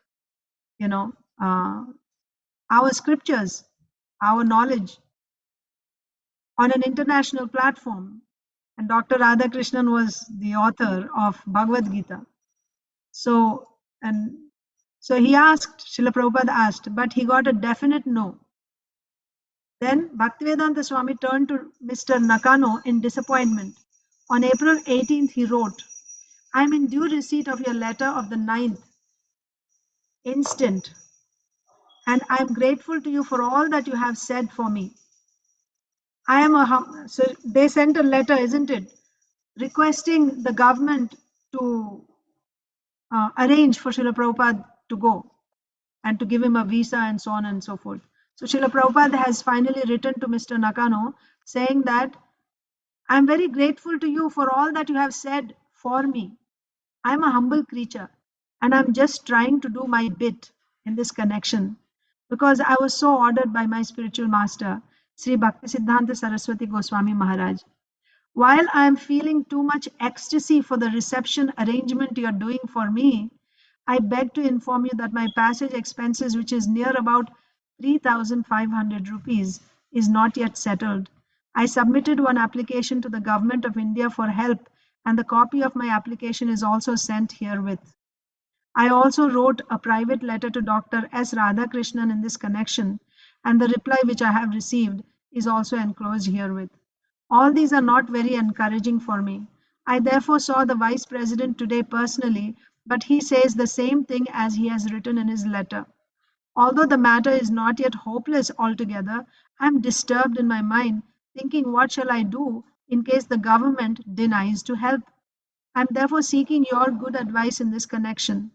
our scriptures, our knowledge on an international platform. And Dr. Radhakrishnan was the author of Bhagavad Gita. So he asked, Srila Prabhupada asked, but he got a definite no. Then Bhaktivedanta Swami turned to Mr. Nakano in disappointment. On April 18th, he wrote, I am in due receipt of your letter of the 9th instant, and I am grateful to you for all that you have said for me. So they sent a letter, isn't it, requesting the government to arrange for Srila Prabhupada to go and to give him a visa and so on and so forth. So Srila Prabhupada has finally written to Mr. Nakano saying that I am very grateful to you for all that you have said for me. I am a humble creature and I'm just trying to do my bit in this connection because I was so ordered by my spiritual master, Sri Bhaktisiddhanta Saraswati Goswami Maharaj. While I am feeling too much ecstasy for the reception arrangement you are doing for me, I beg to inform you that my passage expenses, which is near about 3,500 rupees, is not yet settled. I submitted one application to the Government of India for help, and the copy of my application is also sent herewith. I also wrote a private letter to Dr. S. Radhakrishnan in this connection, and the reply which I have received is also enclosed herewith. All these are not very encouraging for me. I therefore saw the Vice President today personally, but he says the same thing as he has written in his letter. Although the matter is not yet hopeless altogether, I am disturbed in my mind, thinking what shall I do in case the government denies to help. I am therefore seeking your good advice in this connection.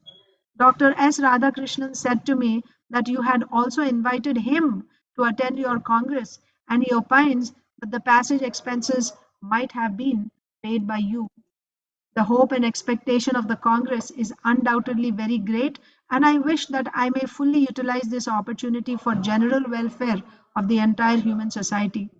Dr. S. Radhakrishnan said to me that you had also invited him to attend your Congress, and he opines that the passage expenses might have been paid by you. The hope and expectation of the Congress is undoubtedly very great, and I wish that I may fully utilize this opportunity for general welfare of the entire human society.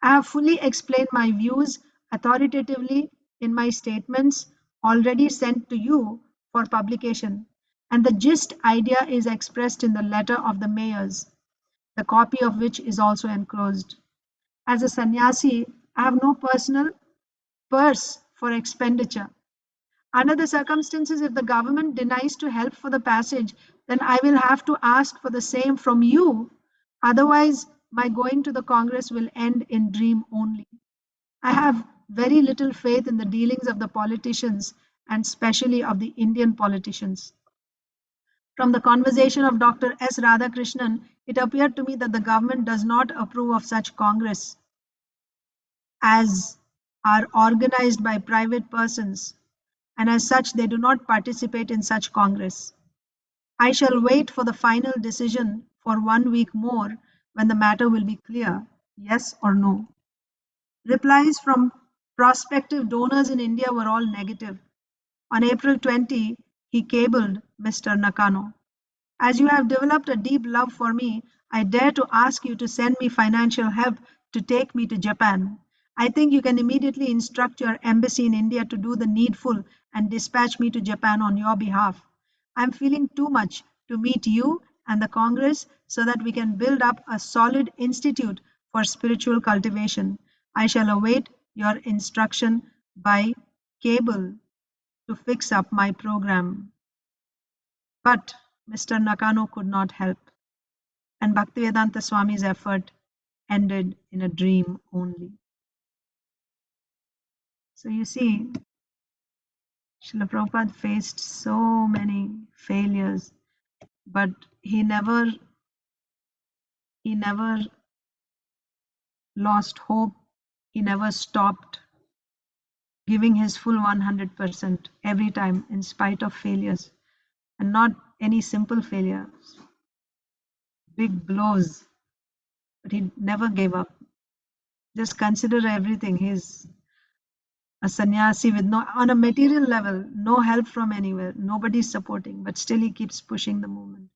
I have fully explained my views authoritatively in my statements already sent to you for publication, and the gist idea is expressed in the letter of the mayors, the copy of which is also enclosed. As a sannyasi, I have no personal purse for expenditure. Under the circumstances, if the government denies to help for the passage, then I will have to ask for the same from you. Otherwise, my going to the Congress will end in dream only. I have very little faith in the dealings of the politicians and especially of the Indian politicians. From the conversation of Dr. S. Radhakrishnan, it appeared to me that the government does not approve of such Congress as are organized by private persons, and as such they do not participate in such Congress. I shall wait for the final decision for 1 week more when the matter will be clear, yes or no. Replies from prospective donors in India were all negative. On April 20, he cabled Mr. Nakano. As you have developed a deep love for me, I dare to ask you to send me financial help to take me to Japan. I think you can immediately instruct your embassy in India to do the needful and dispatch me to Japan on your behalf. I'm feeling too much to meet you and the Congress so that we can build up a solid institute for spiritual cultivation. I shall await your instruction by cable to fix up my program. But Mr. Nakano could not help, and Bhaktivedanta Swami's effort ended in a dream only. So you see, Srila Prabhupada faced so many failures, but he never lost hope. He never stopped giving his full 100% every time in spite of failures, and not any simple failures, big blows, but he never gave up. Just consider everything. He's a sannyasi with no, on a material level, no help from anywhere, nobody's supporting, but still he keeps pushing the movement.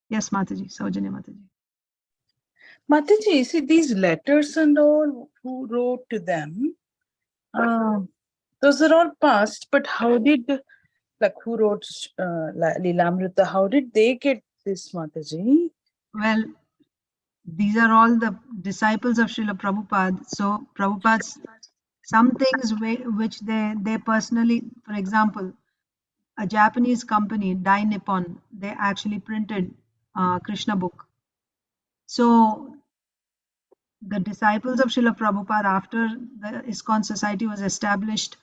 Yes, Mataji, Saujanya Mataji. Mataji, see these letters and all who wrote to them, those are all past, but how did, like who wrote Lilamrita, how did they get this, Mataji? Well, these are all the disciples of Srila Prabhupada. So Prabhupada's, some things which they personally, for example, a Japanese company, Dai Nippon, they actually printed Krishna book. So the disciples of Srila Prabhupada, after the ISKCON society was established,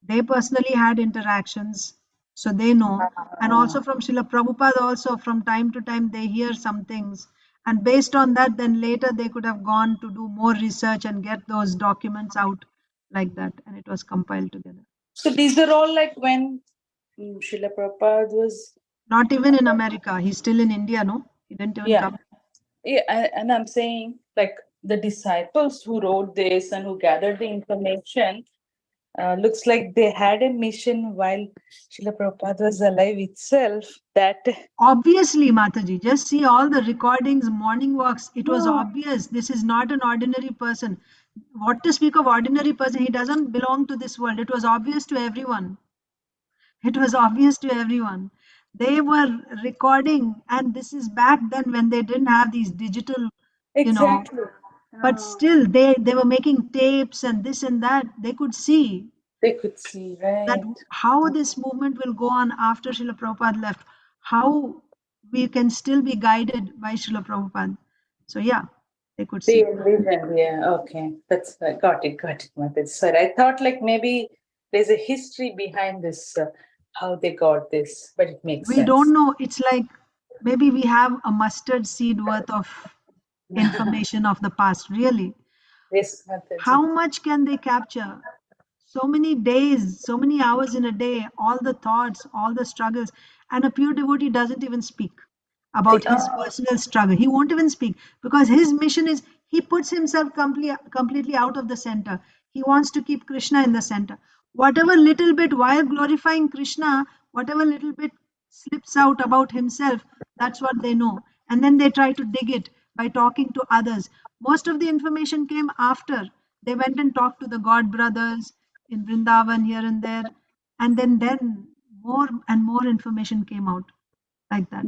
they personally had interactions, so they know. And also from Srila Prabhupada, also from time to time, they hear some things. And based on that, then later they could have gone to do more research and get those documents out like that. And it was compiled together. So these are all like when Srila Prabhupada was... Not even in America. He's still in India, no? He didn't even come. Yeah, and I'm saying like the disciples who wrote this and who gathered the information, looks like they had a mission while Srila Prabhupada was alive itself. That Obviously, Mataji, just see all the recordings, morning walks. It was obvious. This is not an ordinary person. What to speak of ordinary person? He doesn't belong to this world. It was obvious to everyone. It was obvious to everyone. They were recording, and this is back then when they didn't have these digital, exactly. But still, they were making tapes and this and that. They could see They could see, that right? how this movement will go on after Srila Prabhupada left, how we can still be guided by Srila Prabhupada. So yeah, they could see. Yeah, okay. That's got it, Mataji. Sorry, I thought like maybe there's a history behind this, how they got this, but it makes We sense. don't know. It's like maybe we have a mustard seed worth of information of the past, really. Yes, Mataji. How much can they capture? So many days, so many hours in a day, all the thoughts, all the struggles. And a pure devotee doesn't even speak about his personal struggle. He won't even speak because his mission is he puts himself completely out of the center. He wants to keep Krishna in the center. Whatever little bit, while glorifying Krishna, whatever little bit slips out about himself, that's what they know. And then they try to dig it by talking to others. Most of the information came after. They went and talked to the God brothers in Vrindavan here and there. And then more and more information came out like that.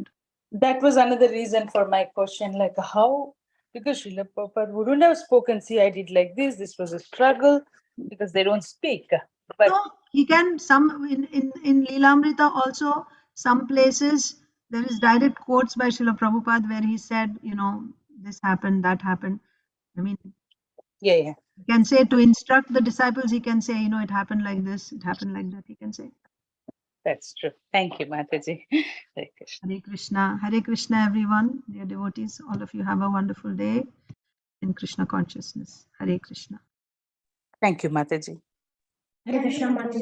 That was another reason for my question, like how, because Srila Prabhupada wouldn't have spoken, see, I did like this was a struggle, because they don't speak. But no, he can, some in Leelamrita also, some places there is direct quotes by Srila Prabhupada where he said, this happened, that happened. I mean, yeah. He can say to instruct the disciples, he can say, it happened like this, it happened like that, he can say. That's true. Thank you, Mataji. Hare Krishna, everyone, dear devotees, all of you have a wonderful day in Krishna consciousness. Hare Krishna. Thank you, Mataji. Hare Krishna, Mataji.